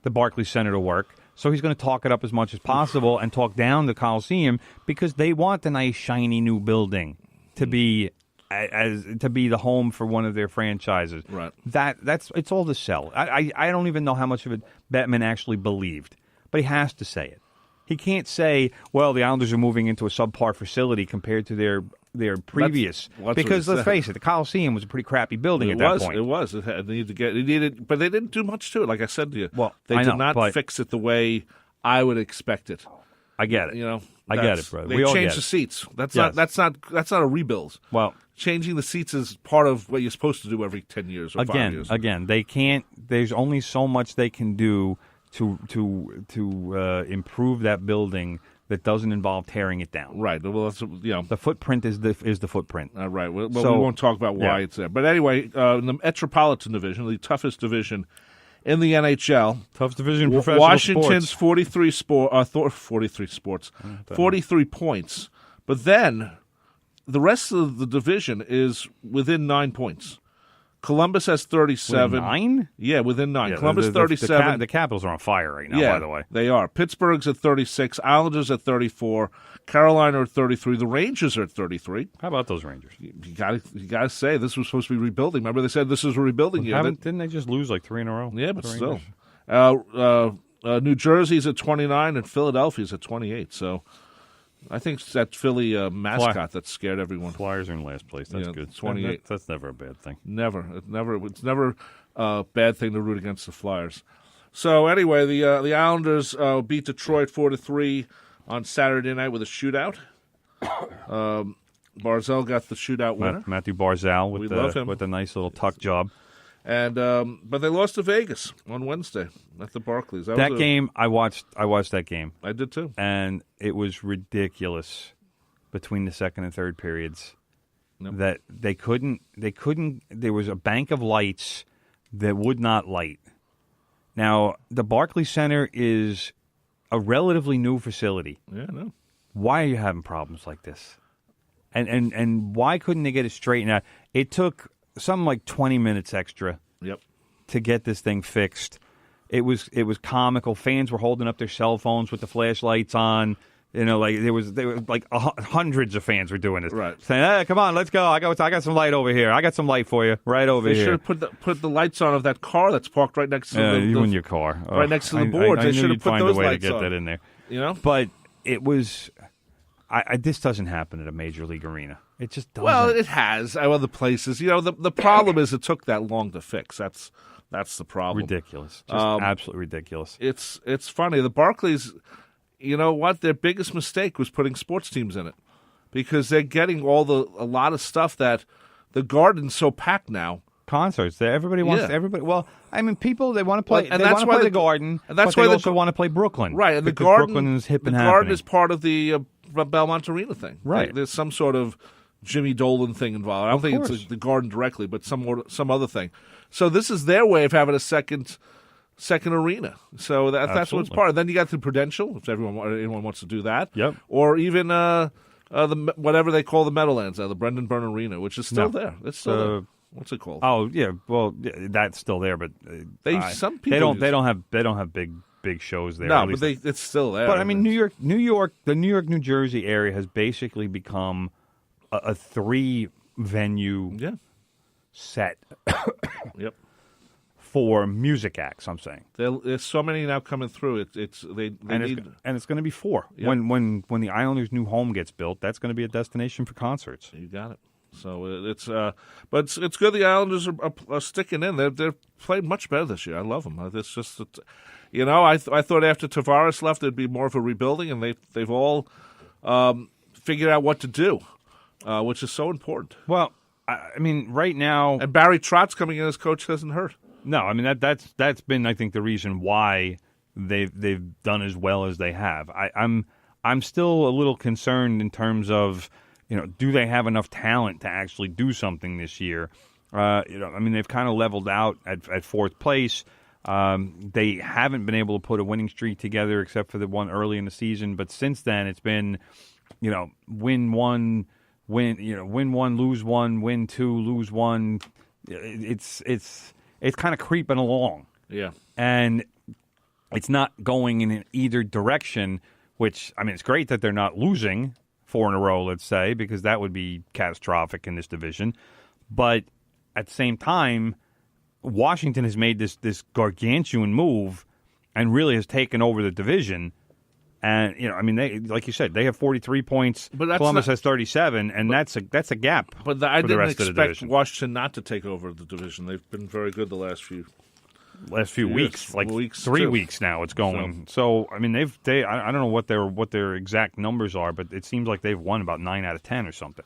the Barclays Center to work, So he's going to talk it up as much as possible and talk down the Coliseum because they want the nice, shiny new building to be the home for one of their franchises. Right. It's all to sell. I don't even know how much of it Bettman actually believed, but he has to say it. He can't say, well, the Islanders are moving into a subpar facility compared to their previous. Because let's face it, the Coliseum was a pretty crappy building at that point. It was. It needed, but they didn't do much to it. Like I said to you, they did not fix it the way I would expect it. I get it. You know, I get it, brother. They changed the seats. That's not a rebuild. Well, changing the seats is part of what you're supposed to do every 10 years or 5 years. Again, they can't. There's only so much they can do to improve that building that doesn't involve tearing it down. Right. Well, that's, the footprint is the footprint. Right. Well, we won't talk about why it's there. But anyway, in the Metropolitan Division, the toughest division in the NHL, toughest division in professional Washington's sports. 43 points. But then the rest of the division is within 9 points. Columbus has 37. Within 9? Yeah, within 9. Yeah, Columbus 37. The Capitals are on fire right now, by the way. They are. Pittsburgh's at 36. Islanders at 34. Carolina at 33. The Rangers are at 33. How about those Rangers? You got to say this was supposed to be rebuilding. Remember they said this was a rebuilding year. Didn't they just lose like 3 in a row? Yeah, but still. New Jersey's at 29 and Philadelphia's at 28. So I think it's that Philly mascot that scared everyone. Flyers are in last place. That's good. 28. That's never a bad thing. Never. It's never a bad thing to root against the Flyers. So anyway, the Islanders beat Detroit 4-3 on Saturday night with a shootout. Barzal got the shootout winner. Matthew Barzal love him. with a nice little tuck job. And but they lost to Vegas on Wednesday at the Barclays. That game, I watched that game. I did too. And it was ridiculous between the second and third periods that they couldn't. There was a bank of lights that would not light. Now the Barclays Center is a relatively new facility. Yeah, I know. Why are you having problems like this? And why couldn't they get it straightened out? It took something like 20 minutes extra to get this thing fixed. It was comical. Fans were holding up their cell phones with the flashlights on. You know, like there was like hundreds of fans were doing this. Right. Saying, "Hey, come on, let's go. I got some light over here. I got some light for you right over here." They should have put the lights on of that car that's parked right next to you in your car. Right next to the boards. They should have put those lights on. Find a way to get that in there. You know? But it was this doesn't happen at a major league arena. It just doesn't. Well, it has other places. You know, the problem is it took that long to fix. That's the problem. Ridiculous. Just absolutely ridiculous. It's funny. The Barclays, you know what? Their biggest mistake was putting sports teams in it because they're getting a lot of stuff that the Garden's so packed now. Concerts. Everybody wants everybody. Well, I mean, people they want to play. And they that's want to why play the Garden. And that's but why they also want to play Brooklyn. Right, and the because Garden. Brooklyn is hip and the happening. Garden is part of the Belmont Arena thing. Right. There's some sort of Jimmy Dolan thing involved. I don't think it's the Garden directly, but some other thing. So this is their way of having a second arena. So that's what's part of. Then you got the Prudential, if anyone wants to do that. Yep. Or even the whatever they call the Meadowlands, the Brendan Byrne Arena, which is still there. It's still there. What's it called? Oh yeah, well that's still there, but some people they don't have big shows there. No, but it's still there. But I mean, the New York, New Jersey area has basically become a 3-venue set. Yep. For music acts, I'm saying there's so many now coming through. It's going to be 4 when the Islanders' new home gets built. That's going to be a destination for concerts. You got it. So but it's good the Islanders are sticking in. They're playing much better this year. I love them. It's just I thought after Tavares left there'd be more of a rebuilding, and they've all figured out what to do, which is so important. Well, I mean, right now, and Barry Trotz coming in as coach doesn't hurt. No, I mean that's been I think the reason why they've done as well as they have. I'm still a little concerned in terms of do they have enough talent to actually do something this year? I mean they've kind of leveled out at fourth place. They haven't been able to put a winning streak together except for the one early in the season. But since then it's been win one, lose one, win 2, lose 1. It's kind of creeping along. Yeah. And it's not going in either direction, which, I mean, it's great that they're not losing 4 in a row, let's say, because that would be catastrophic in this division. But at the same time, Washington has made this gargantuan move and really has taken over the division. And, I mean, they, like you said, they have 43 points. But Columbus has 37, and that's a gap. But I didn't expect Washington not to take over the division. They've been very good the last few weeks, like 3 weeks now. It's going. So I mean, I don't know what their exact numbers are, but it seems like they've won about 9 out of 10 or something.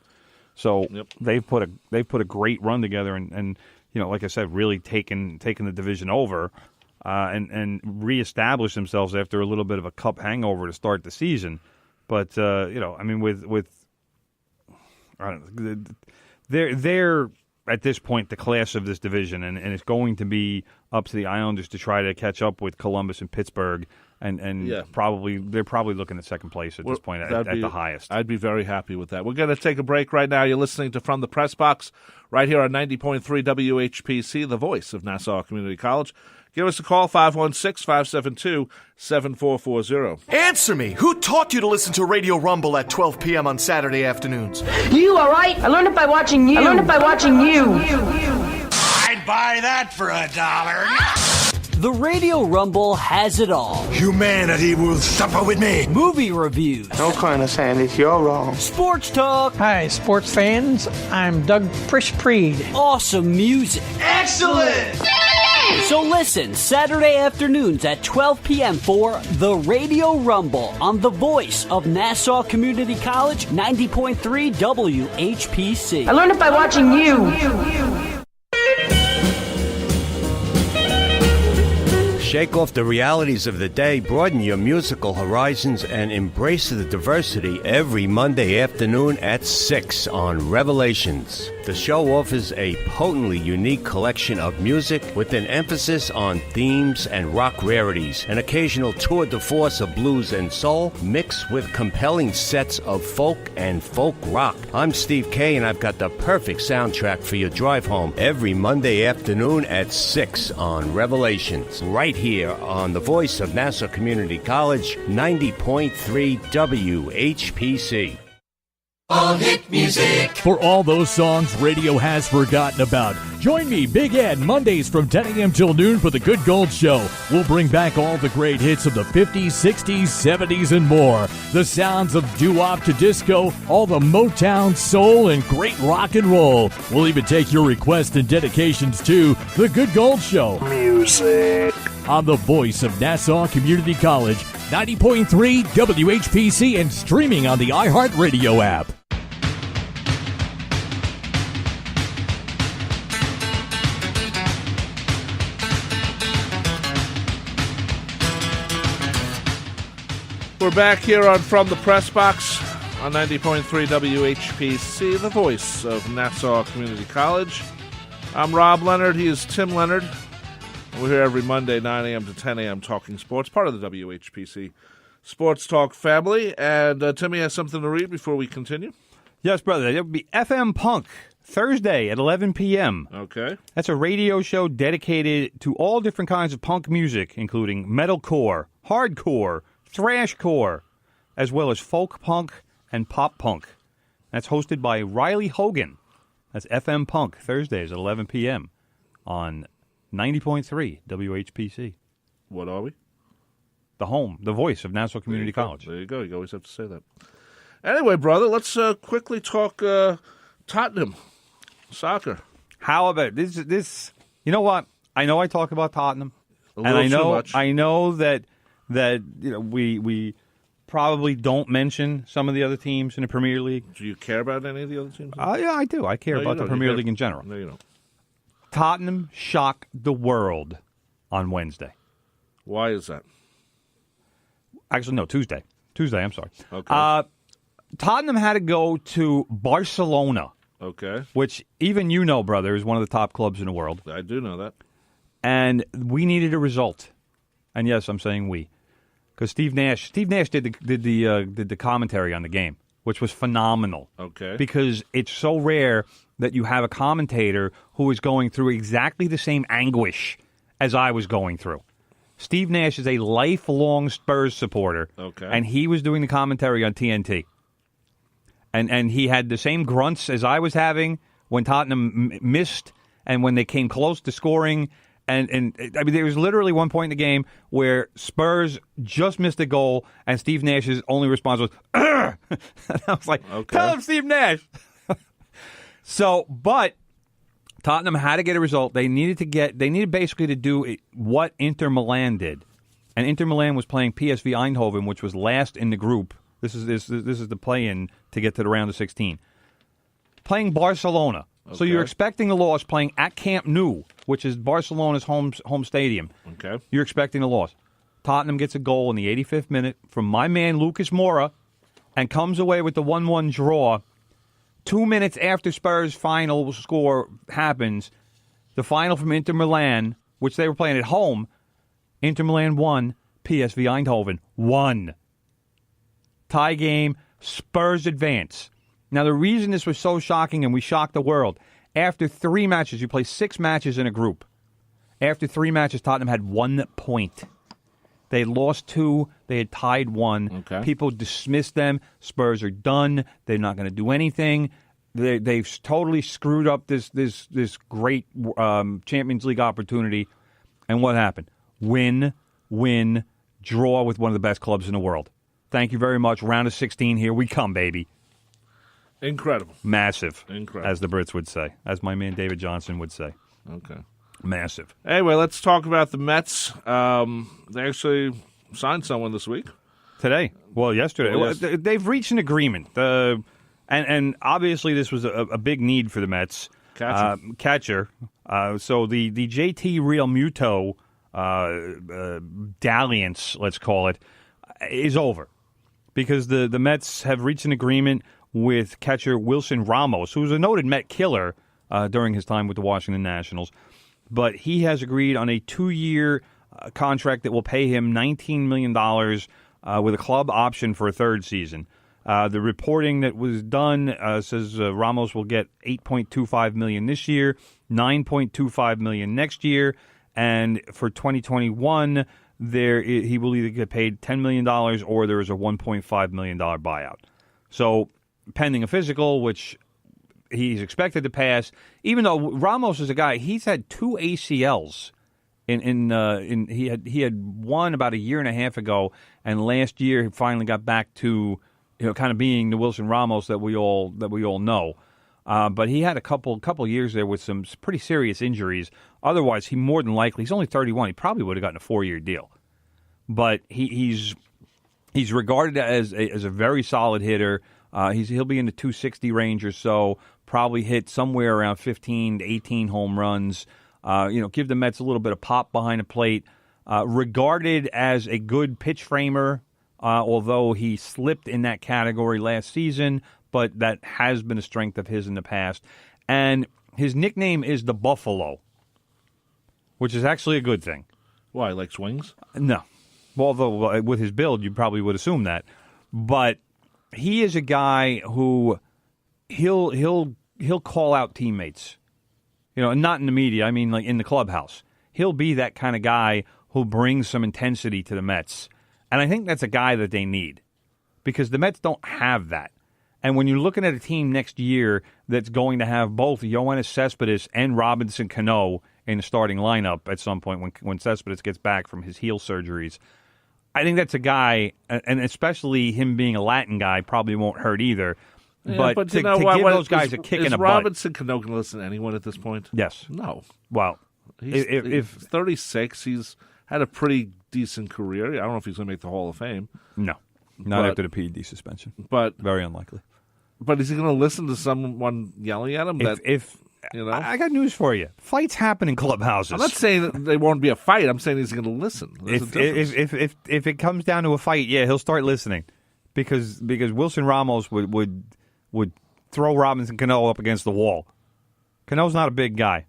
So they've put a great run together, and like I said, really taken the division over, and reestablished themselves after a little bit of a cup hangover to start the season. But I mean, with I don't know, they're at this point the class of this division, and it's going to be up to the Islanders to try to catch up with Columbus and Pittsburgh, and they're probably looking at second place at this point at the highest. I'd be very happy with that. We're going to take a break right now. You're listening to From the Press Box right here on 90.3 WHPC, the voice of Nassau Community College. Give us a call, 516-572-7440. Answer me. Who taught you to listen to Radio Rumble at 12 p.m. on Saturday afternoons? You, all right? I learned it by watching you. I'd buy that for $1. The Radio Rumble has it all. Humanity will suffer with me. Movie reviews. No kind of Sandys, you're wrong. Sports talk. Hi, sports fans. I'm Doug Prish-Preed. Awesome music. Excellent! So listen, Saturday afternoons at 12 p.m. for The Radio Rumble on the voice of Nassau Community College, 90.3 WHPC. I learned it by watching you. Shake off the realities of the day, broaden your musical horizons, and embrace the diversity every Monday afternoon at 6 on Revelations. The show offers a potently unique collection of music with an emphasis on themes and rock rarities, an occasional tour de force of blues and soul, mixed with compelling sets of folk and folk rock. I'm Steve Kay, and I've got the perfect soundtrack for your drive home every Monday afternoon at 6 on Revelations, right here on the voice of Nassau Community College, 90.3 WHPC. All hit music. For all those songs radio has forgotten about. Join me, Big Ed, Mondays from 10 a.m. till noon for The Good Gold Show. We'll bring back all the great hits of the 50s, 60s, 70s, and more. The sounds of doo-wop to disco, all the Motown, soul, and great rock and roll. We'll even take your requests and dedications to The Good Gold Show. Music. On the voice of Nassau Community College, 90.3 WHPC, and streaming on the iHeartRadio app. We're back here on From the Press Box on 90.3 WHPC, the voice of Nassau Community College. I'm Rob Leonard. He is Tim Leonard. We're here every Monday, 9 a.m. to 10 a.m. talking sports, part of the WHPC Sports Talk family. And Timmy has something to read before we continue. Yes, brother. It would be FM Punk, Thursday at 11 p.m. Okay. That's a radio show dedicated to all different kinds of punk music, including metalcore, hardcore, thrashcore, as well as folk punk and pop punk. That's hosted by Riley Hogan. That's FM Punk, Thursdays at 11 p.m. on 90.3 WHPC. What are we? The home, the voice of Nassau Community College. There you go. You always have to say that. Anyway, brother, let's quickly talk Tottenham soccer. How about this? You know what? I know I talk about Tottenham, and I know that we probably don't mention some of the other teams in the Premier League. Do you care about any of the other teams? Yeah, I do. I care about the Premier League in general. No, you don't. Tottenham shocked the world on Wednesday. Why is that? Actually, no, Tuesday. I'm sorry. Okay. Tottenham had to go to Barcelona. Okay. Which even you know, brother, is one of the top clubs in the world. I do know that. And we needed a result. And yes, I'm saying we, because Steve Nash did the commentary on the game, which was phenomenal. Okay. Because it's so rare that you have a commentator who is going through exactly the same anguish as I was going through. Steve Nash is a lifelong Spurs supporter. Okay. And he was doing the commentary on TNT. And he had the same grunts as I was having when Tottenham missed and when they came close to scoring. And I mean, there was literally one point in the game where Spurs just missed a goal, and Steve Nash's only response was, "Ugh!" And I was like, tell him Steve Nash. But Tottenham had to get a result. They needed basically to do what Inter Milan did. And Inter Milan was playing PSV Eindhoven, which was last in the group. This is the play-in to get to the round of 16. Playing Barcelona. Okay. So you're expecting a loss playing at Camp Nou, which is Barcelona's home stadium. Okay. You're expecting a loss. Tottenham gets a goal in the 85th minute from my man Lucas Moura and comes away with the 1-1 draw. 2 minutes after Spurs' final score happens, the final from Inter Milan, which they were playing at home, Inter Milan 1, PSV Eindhoven 1. Tie game, Spurs advance. Now, the reason this was so shocking and we shocked the world, after 3 matches, you play 6 matches in a group. After 3 matches, Tottenham had 1 point. They had lost 2. They had tied 1. Okay. People dismissed them. Spurs are done. They're not going to do anything. They've totally screwed up this great Champions League opportunity. And what happened? Win, draw with one of the best clubs in the world. Thank you very much. Round of 16, here we come, baby. Incredible. Massive. Incredible. As the Brits would say. As my man David Johnson would say. Okay. Massive. Anyway, let's talk about the Mets. They actually signed someone this week. Today. Well, yesterday. Well, yes. They've reached an agreement. And obviously this was a big need for the Mets. Catcher. So the JT Real Muto dalliance, let's call it, is over. Because the Mets have reached an agreement with catcher Wilson Ramos, who was a noted Met killer during his time with the Washington Nationals. But he has agreed on a 2-year contract that will pay him $19 million with a club option for a 3rd season. The reporting that was done says Ramos will get $8.25 million this year, $9.25 million next year, and for 2021, he will either get paid $10 million or there is a $1.5 million buyout. So, pending a physical, which he's expected to pass, even though Ramos is a guy, he's had 2 ACLs. He had one about a year and a half ago, and last year he finally got back to kind of being the Wilson Ramos that we all know. But he had a couple years there with some pretty serious injuries. Otherwise, he more than likely, he's only 31. He probably would have gotten a 4-year deal. But he's regarded as a very solid hitter. He'll be in the 260 range or so. Probably hit somewhere around 15 to 18 home runs. Give the Mets a little bit of pop behind the plate. Regarded as a good pitch framer, although he slipped in that category last season, but that has been a strength of his in the past. And his nickname is the Buffalo, which is actually a good thing. Why, like swings? No. Well, although with his build, you probably would assume that. But he is a guy who he'll call out teammates. Not in the media, I mean like in the clubhouse. He'll be that kind of guy who brings some intensity to the Mets. And I think that's a guy that they need because the Mets don't have that. And when you're looking at a team next year that's going to have both Yoenis Cespedes and Robinson Cano in the starting lineup at some point when Cespedes gets back from his heel surgeries, I think that's a guy, and especially him being a Latin guy, probably won't hurt either. Yeah, but to give those guys a kick in the butt. Is Robinson Cano going to listen to anyone at this point? Yes. No. Well, he's 36. He's had a pretty decent career. I don't know if he's going to make the Hall of Fame. No. Not after the PED suspension. But very unlikely. But is he going to listen to someone yelling at him? I got news for you. Fights happen in clubhouses. I'm not saying that there won't be a fight. I'm saying he's going to listen. If it comes down to a fight, yeah, he'll start listening, because Wilson Ramos would throw Robinson Cano up against the wall. Cano's not a big guy.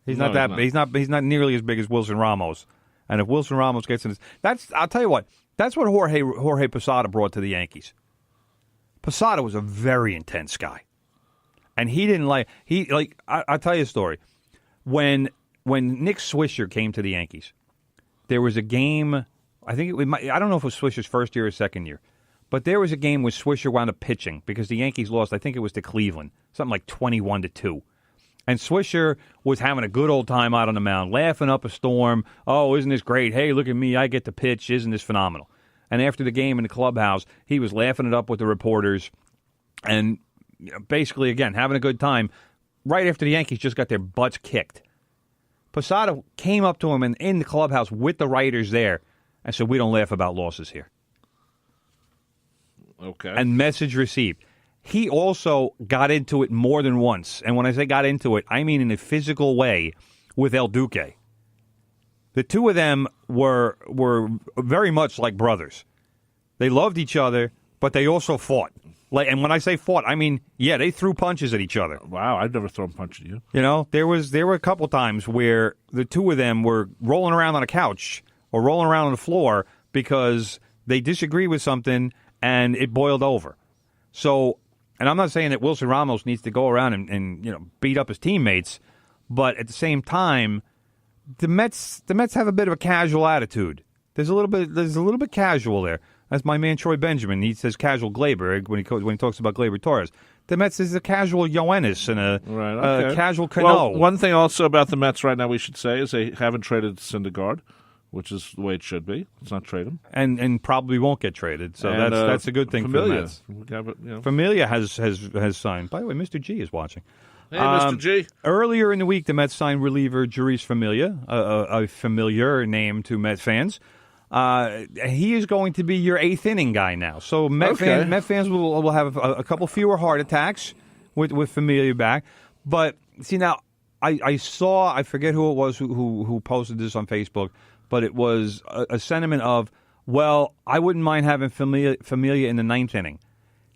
He's not nearly as big as Wilson Ramos. And if Wilson Ramos gets in I'll tell you what. That's what Jorge Posada brought to the Yankees. Posada was a very intense guy. And he didn't I'll tell you a story. When Nick Swisher came to the Yankees, there was a game. I think I don't know if it was Swisher's first year or second year, but there was a game where Swisher wound up pitching because the Yankees lost. I think it was to Cleveland, something like 21-2. And Swisher was having a good old time out on the mound, laughing up a storm. Oh, isn't this great? Hey, look at me. I get to pitch. Isn't this phenomenal? And after the game in the clubhouse, he was laughing it up with the reporters and basically, again, having a good time right after the Yankees just got their butts kicked. Posada came up to him in the clubhouse with the writers there and said, we don't laugh about losses here. Okay. And message received. He also got into it more than once. And when I say got into it, I mean in a physical way with El Duque. The two of them were very much like brothers. They loved each other, but they also fought. And when I say fought, I mean, yeah, they threw punches at each other. Wow, I've never thrown a punch at you. You know, there were a couple times where the two of them were rolling around on a couch or rolling around on the floor because they disagreed with something and it boiled over. So, and I'm not saying that Wilson Ramos needs to go around and beat up his teammates, but at the same time, the Mets have a bit of a casual attitude. There's a little bit casual there. That's my man Troy Benjamin. He says casual Glaber when he talks about Glaber Torres. The Mets is a casual Yoenis and a casual Cano. Well, one thing also about the Mets right now we should say is they haven't traded Syndergaard, which is the way it should be. Let's not trade him. And probably won't get traded. So that's a good thing Familia. for the Mets. Familia has signed. By the way, Mr. G is watching. Hey, Mr. G. Earlier in the week, the Mets signed reliever Jeurys Familia, a familiar name to Mets fans. He is going to be your eighth inning guy now. So Met fans will have a couple fewer heart attacks with Familia back. But see now, I saw, I forget who it was who posted this on Facebook, but it was a sentiment of, well, I wouldn't mind having Familia in the ninth inning.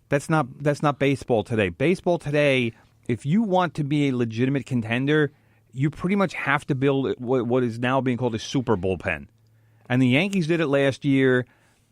That's not baseball today. Baseball today, if you want to be a legitimate contender, you pretty much have to build what is now being called a super bullpen. And the Yankees did it last year.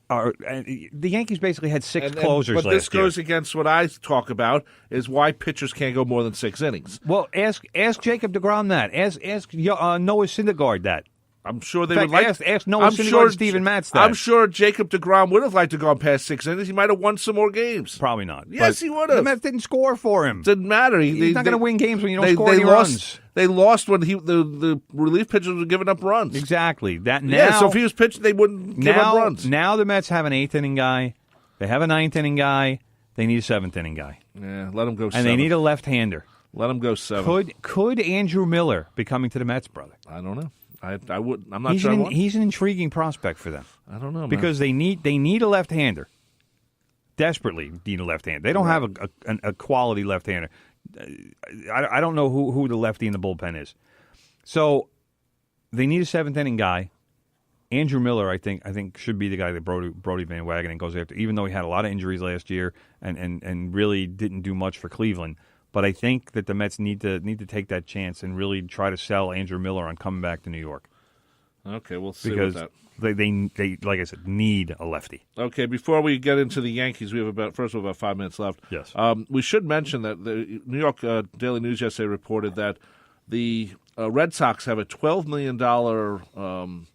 The Yankees basically had six closers last year. But this goes against what I talk about, is why pitchers can't go more than 6 innings. Well, ask Jacob deGrom that. Ask Noah Syndergaard that. I'm sure they would like. Ask Noah Syndergaard and Steven Matz that. I'm sure Jacob deGrom would have liked to go past 6 innings. He might have won some more games. Probably not. Yes, he would have. The Mets didn't score for him. Didn't matter. He's not going to win games when you don't score any runs. They lost when the relief pitchers were giving up runs. Exactly. So if he was pitching, they wouldn't give up runs. Now the Mets have an 8th inning guy. They have a 9th inning guy. They need a 7th inning guy. Yeah, let him go 7. And they need a left-hander. Let him go 7. Could Andrew Miller be coming to the Mets, brother? I don't know. I wouldn't. I'm not sure. He's an intriguing prospect for them. I don't know, because they need a left-hander. Desperately need a left-hander. They don't have a quality left-hander. I don't know who the lefty in the bullpen is. So they need a 7th inning guy. Andrew Miller, I think should be the guy that Brody Van Wagenen goes after, even though he had a lot of injuries last year and really didn't do much for Cleveland. But I think that the Mets need to take that chance and really try to sell Andrew Miller on coming back to New York. Okay, we'll see because about that. They like I said, need a lefty. Okay, before we get into the Yankees, we have about 5 minutes left. Yes. We should mention that the New York Daily News yesterday reported that the Red Sox have a $12 million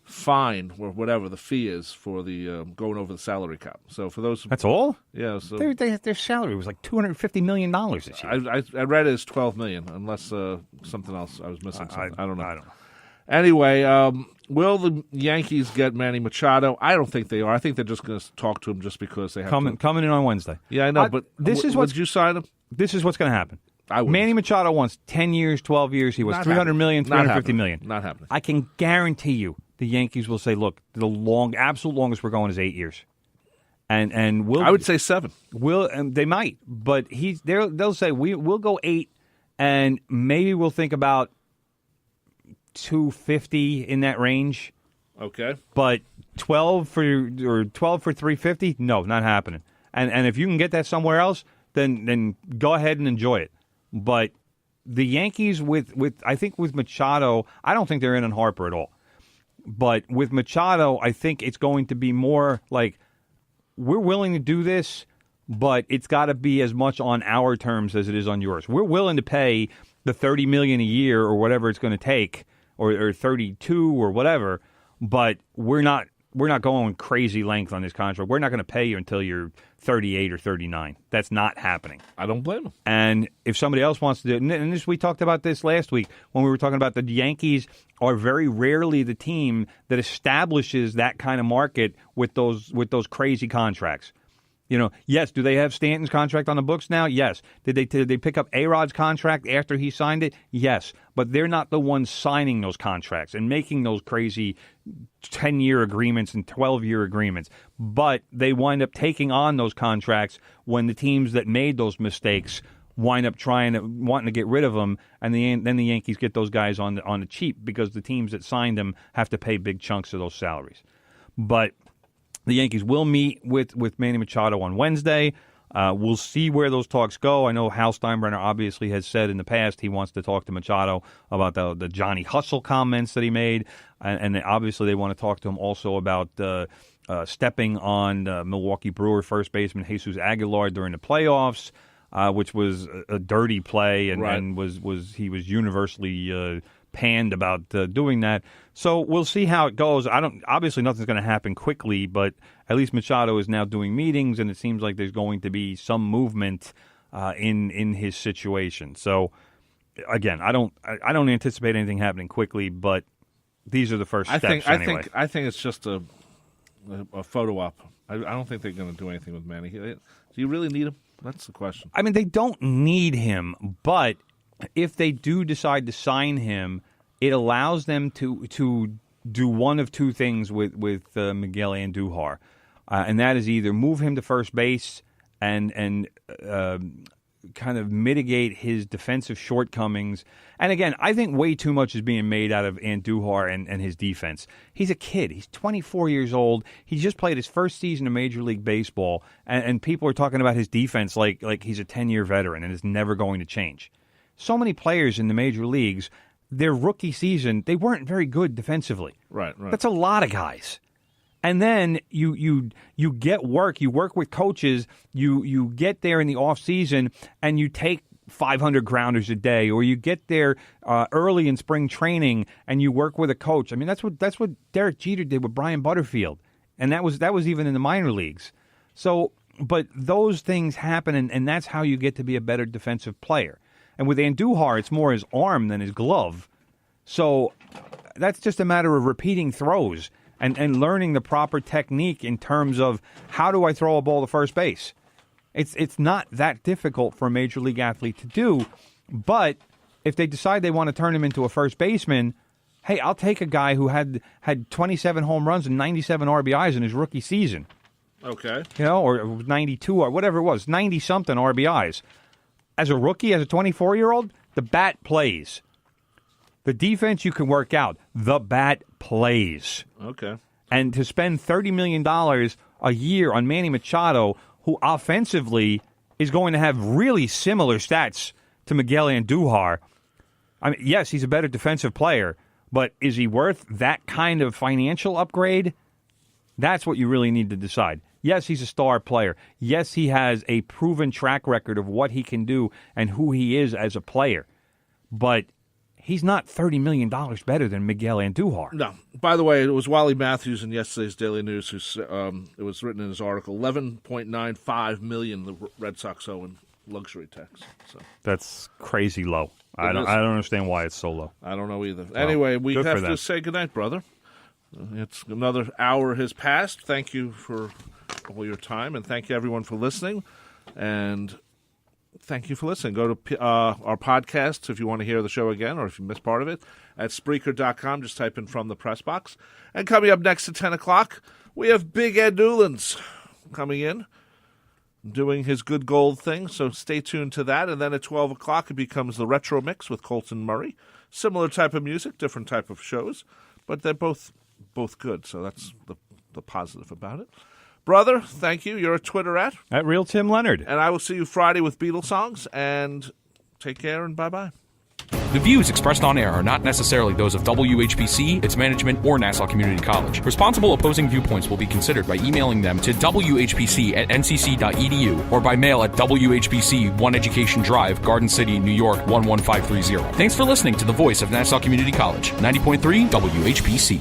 fine, or whatever the fee is, for the going over the salary cap. So for those, that's all. Yeah. So their salary was like $250 million this year. I read it as $12 million, unless something else I was missing. I don't know. I don't know. Anyway, will the Yankees get Manny Machado? I don't think they are. I think they're just going to talk to him just because they have coming in on Wednesday. Yeah, I know. But would you sign him? This is what's going to happen. I would. Manny Machado wants 10 years, 12 years. He was $300 million, $350 million. Not happening. I can guarantee you the Yankees will say, look, the absolute longest we're going is 8 years. And we'll, I would say 7. They might, but they'll say we'll go 8, and maybe we'll think about 250 in that range. Okay. But 12 for 350? No, not happening. And if you can get that somewhere else, then go ahead and enjoy it. But the Yankees with I think with Machado, I don't think they're in on Harper at all. But with Machado, I think it's going to be more like we're willing to do this, but it's got to be as much on our terms as it is on yours. We're willing to pay the $30 million a year or whatever it's going to take, or 32 or whatever, but we're not going crazy length on this contract. We're not going to pay you until you're 38 or 39. That's not happening. I don't blame them. And if somebody else wants to do it, and we talked about this last week when we were talking about the Yankees are very rarely the team that establishes that kind of market with those crazy contracts. Yes, do they have Stanton's contract on the books now? Yes. Did they pick up A-Rod's contract after he signed it? Yes. But they're not the ones signing those contracts and making those crazy 10-year agreements and 12-year agreements. But they wind up taking on those contracts when the teams that made those mistakes wind up wanting to get rid of them, and then the Yankees get those guys on the cheap because the teams that signed them have to pay big chunks of those salaries. But the Yankees will meet with Manny Machado on Wednesday. We'll see where those talks go. I know Hal Steinbrenner obviously has said in the past he wants to talk to Machado about the Johnny Hustle comments that he made, and obviously they want to talk to him also about stepping on Milwaukee Brewer first baseman Jesus Aguilar during the playoffs, which was a dirty play, and he was universally panned about doing that. So we'll see how it goes. Obviously nothing's going to happen quickly, but at least Machado is now doing meetings, and it seems like there's going to be some movement in his situation. So again, I don't anticipate anything happening quickly, but these are the first steps. Anyway. I think it's just a photo op. I don't think they're going to do anything with Manny. Do you really need him? That's the question. I mean, they don't need him, but if they do decide to sign him, it allows them to do one of two things with Miguel Andujar, and that is either move him to first base and kind of mitigate his defensive shortcomings. And again, I think way too much is being made out of Andujar and his defense. He's a kid. He's 24 years old. He's just played his first season of Major League Baseball, and people are talking about his defense like he's a 10-year veteran and it's never going to change. So many players in the major leagues, their rookie season, they weren't very good defensively. Right. That's a lot of guys. And then you get work. You work with coaches. You get there in the off season and you take 500 grounders a day, or you get there early in spring training and you work with a coach. I mean, that's what Derek Jeter did with Brian Butterfield, and that was even in the minor leagues. So, but those things happen, and that's how you get to be a better defensive player. And with Andujar, it's more his arm than his glove. So that's just a matter of repeating throws and learning the proper technique in terms of how do I throw a ball to first base. It's not that difficult for a major league athlete to do. But if they decide they want to turn him into a first baseman, hey, I'll take a guy who had 27 home runs and 97 RBIs in his rookie season. Okay. Or 92 or whatever it was, 90-something RBIs. As a rookie, as a 24-year-old, the bat plays. The defense you can work out. The bat plays. Okay. And to spend $30 million a year on Manny Machado, who offensively is going to have really similar stats to Miguel Andujar. I mean, yes, he's a better defensive player, but is he worth that kind of financial upgrade? That's what you really need to decide. Yes, he's a star player. Yes, he has a proven track record of what he can do and who he is as a player. But he's not $30 million better than Miguel Andujar. No. By the way, it was Wally Matthews in yesterday's Daily News who it was written in his article, $11.95 million the Red Sox owe in luxury tax. So that's crazy low. I don't understand why it's so low. I don't know either. Anyway, we have to say goodnight, brother. It's another hour has passed. Thank you for all your time, and thank you everyone for listening. And thank you for listening. Go to our podcast if you want to hear the show again, or if you missed part of it, at Spreaker.com. Just type in From the Press Box. And coming up next at 10 o'clock, we have Big Ed Newlands coming in, doing his good gold thing. So stay tuned to that. And then at 12 o'clock, it becomes the Retro Mix with Colton Murray. Similar type of music, different type of shows, but they're both good. So that's the positive about it. Brother, thank you. You're at Twitter at Real Tim Leonard. And I will see you Friday with Beatles songs. And take care and bye-bye. The views expressed on air are not necessarily those of WHPC, its management, or Nassau Community College. Responsible opposing viewpoints will be considered by emailing them to whpc@ncc.edu or by mail at WHPC 1 Education Drive, Garden City, New York 11530. Thanks for listening to the voice of Nassau Community College, 90.3 WHPC.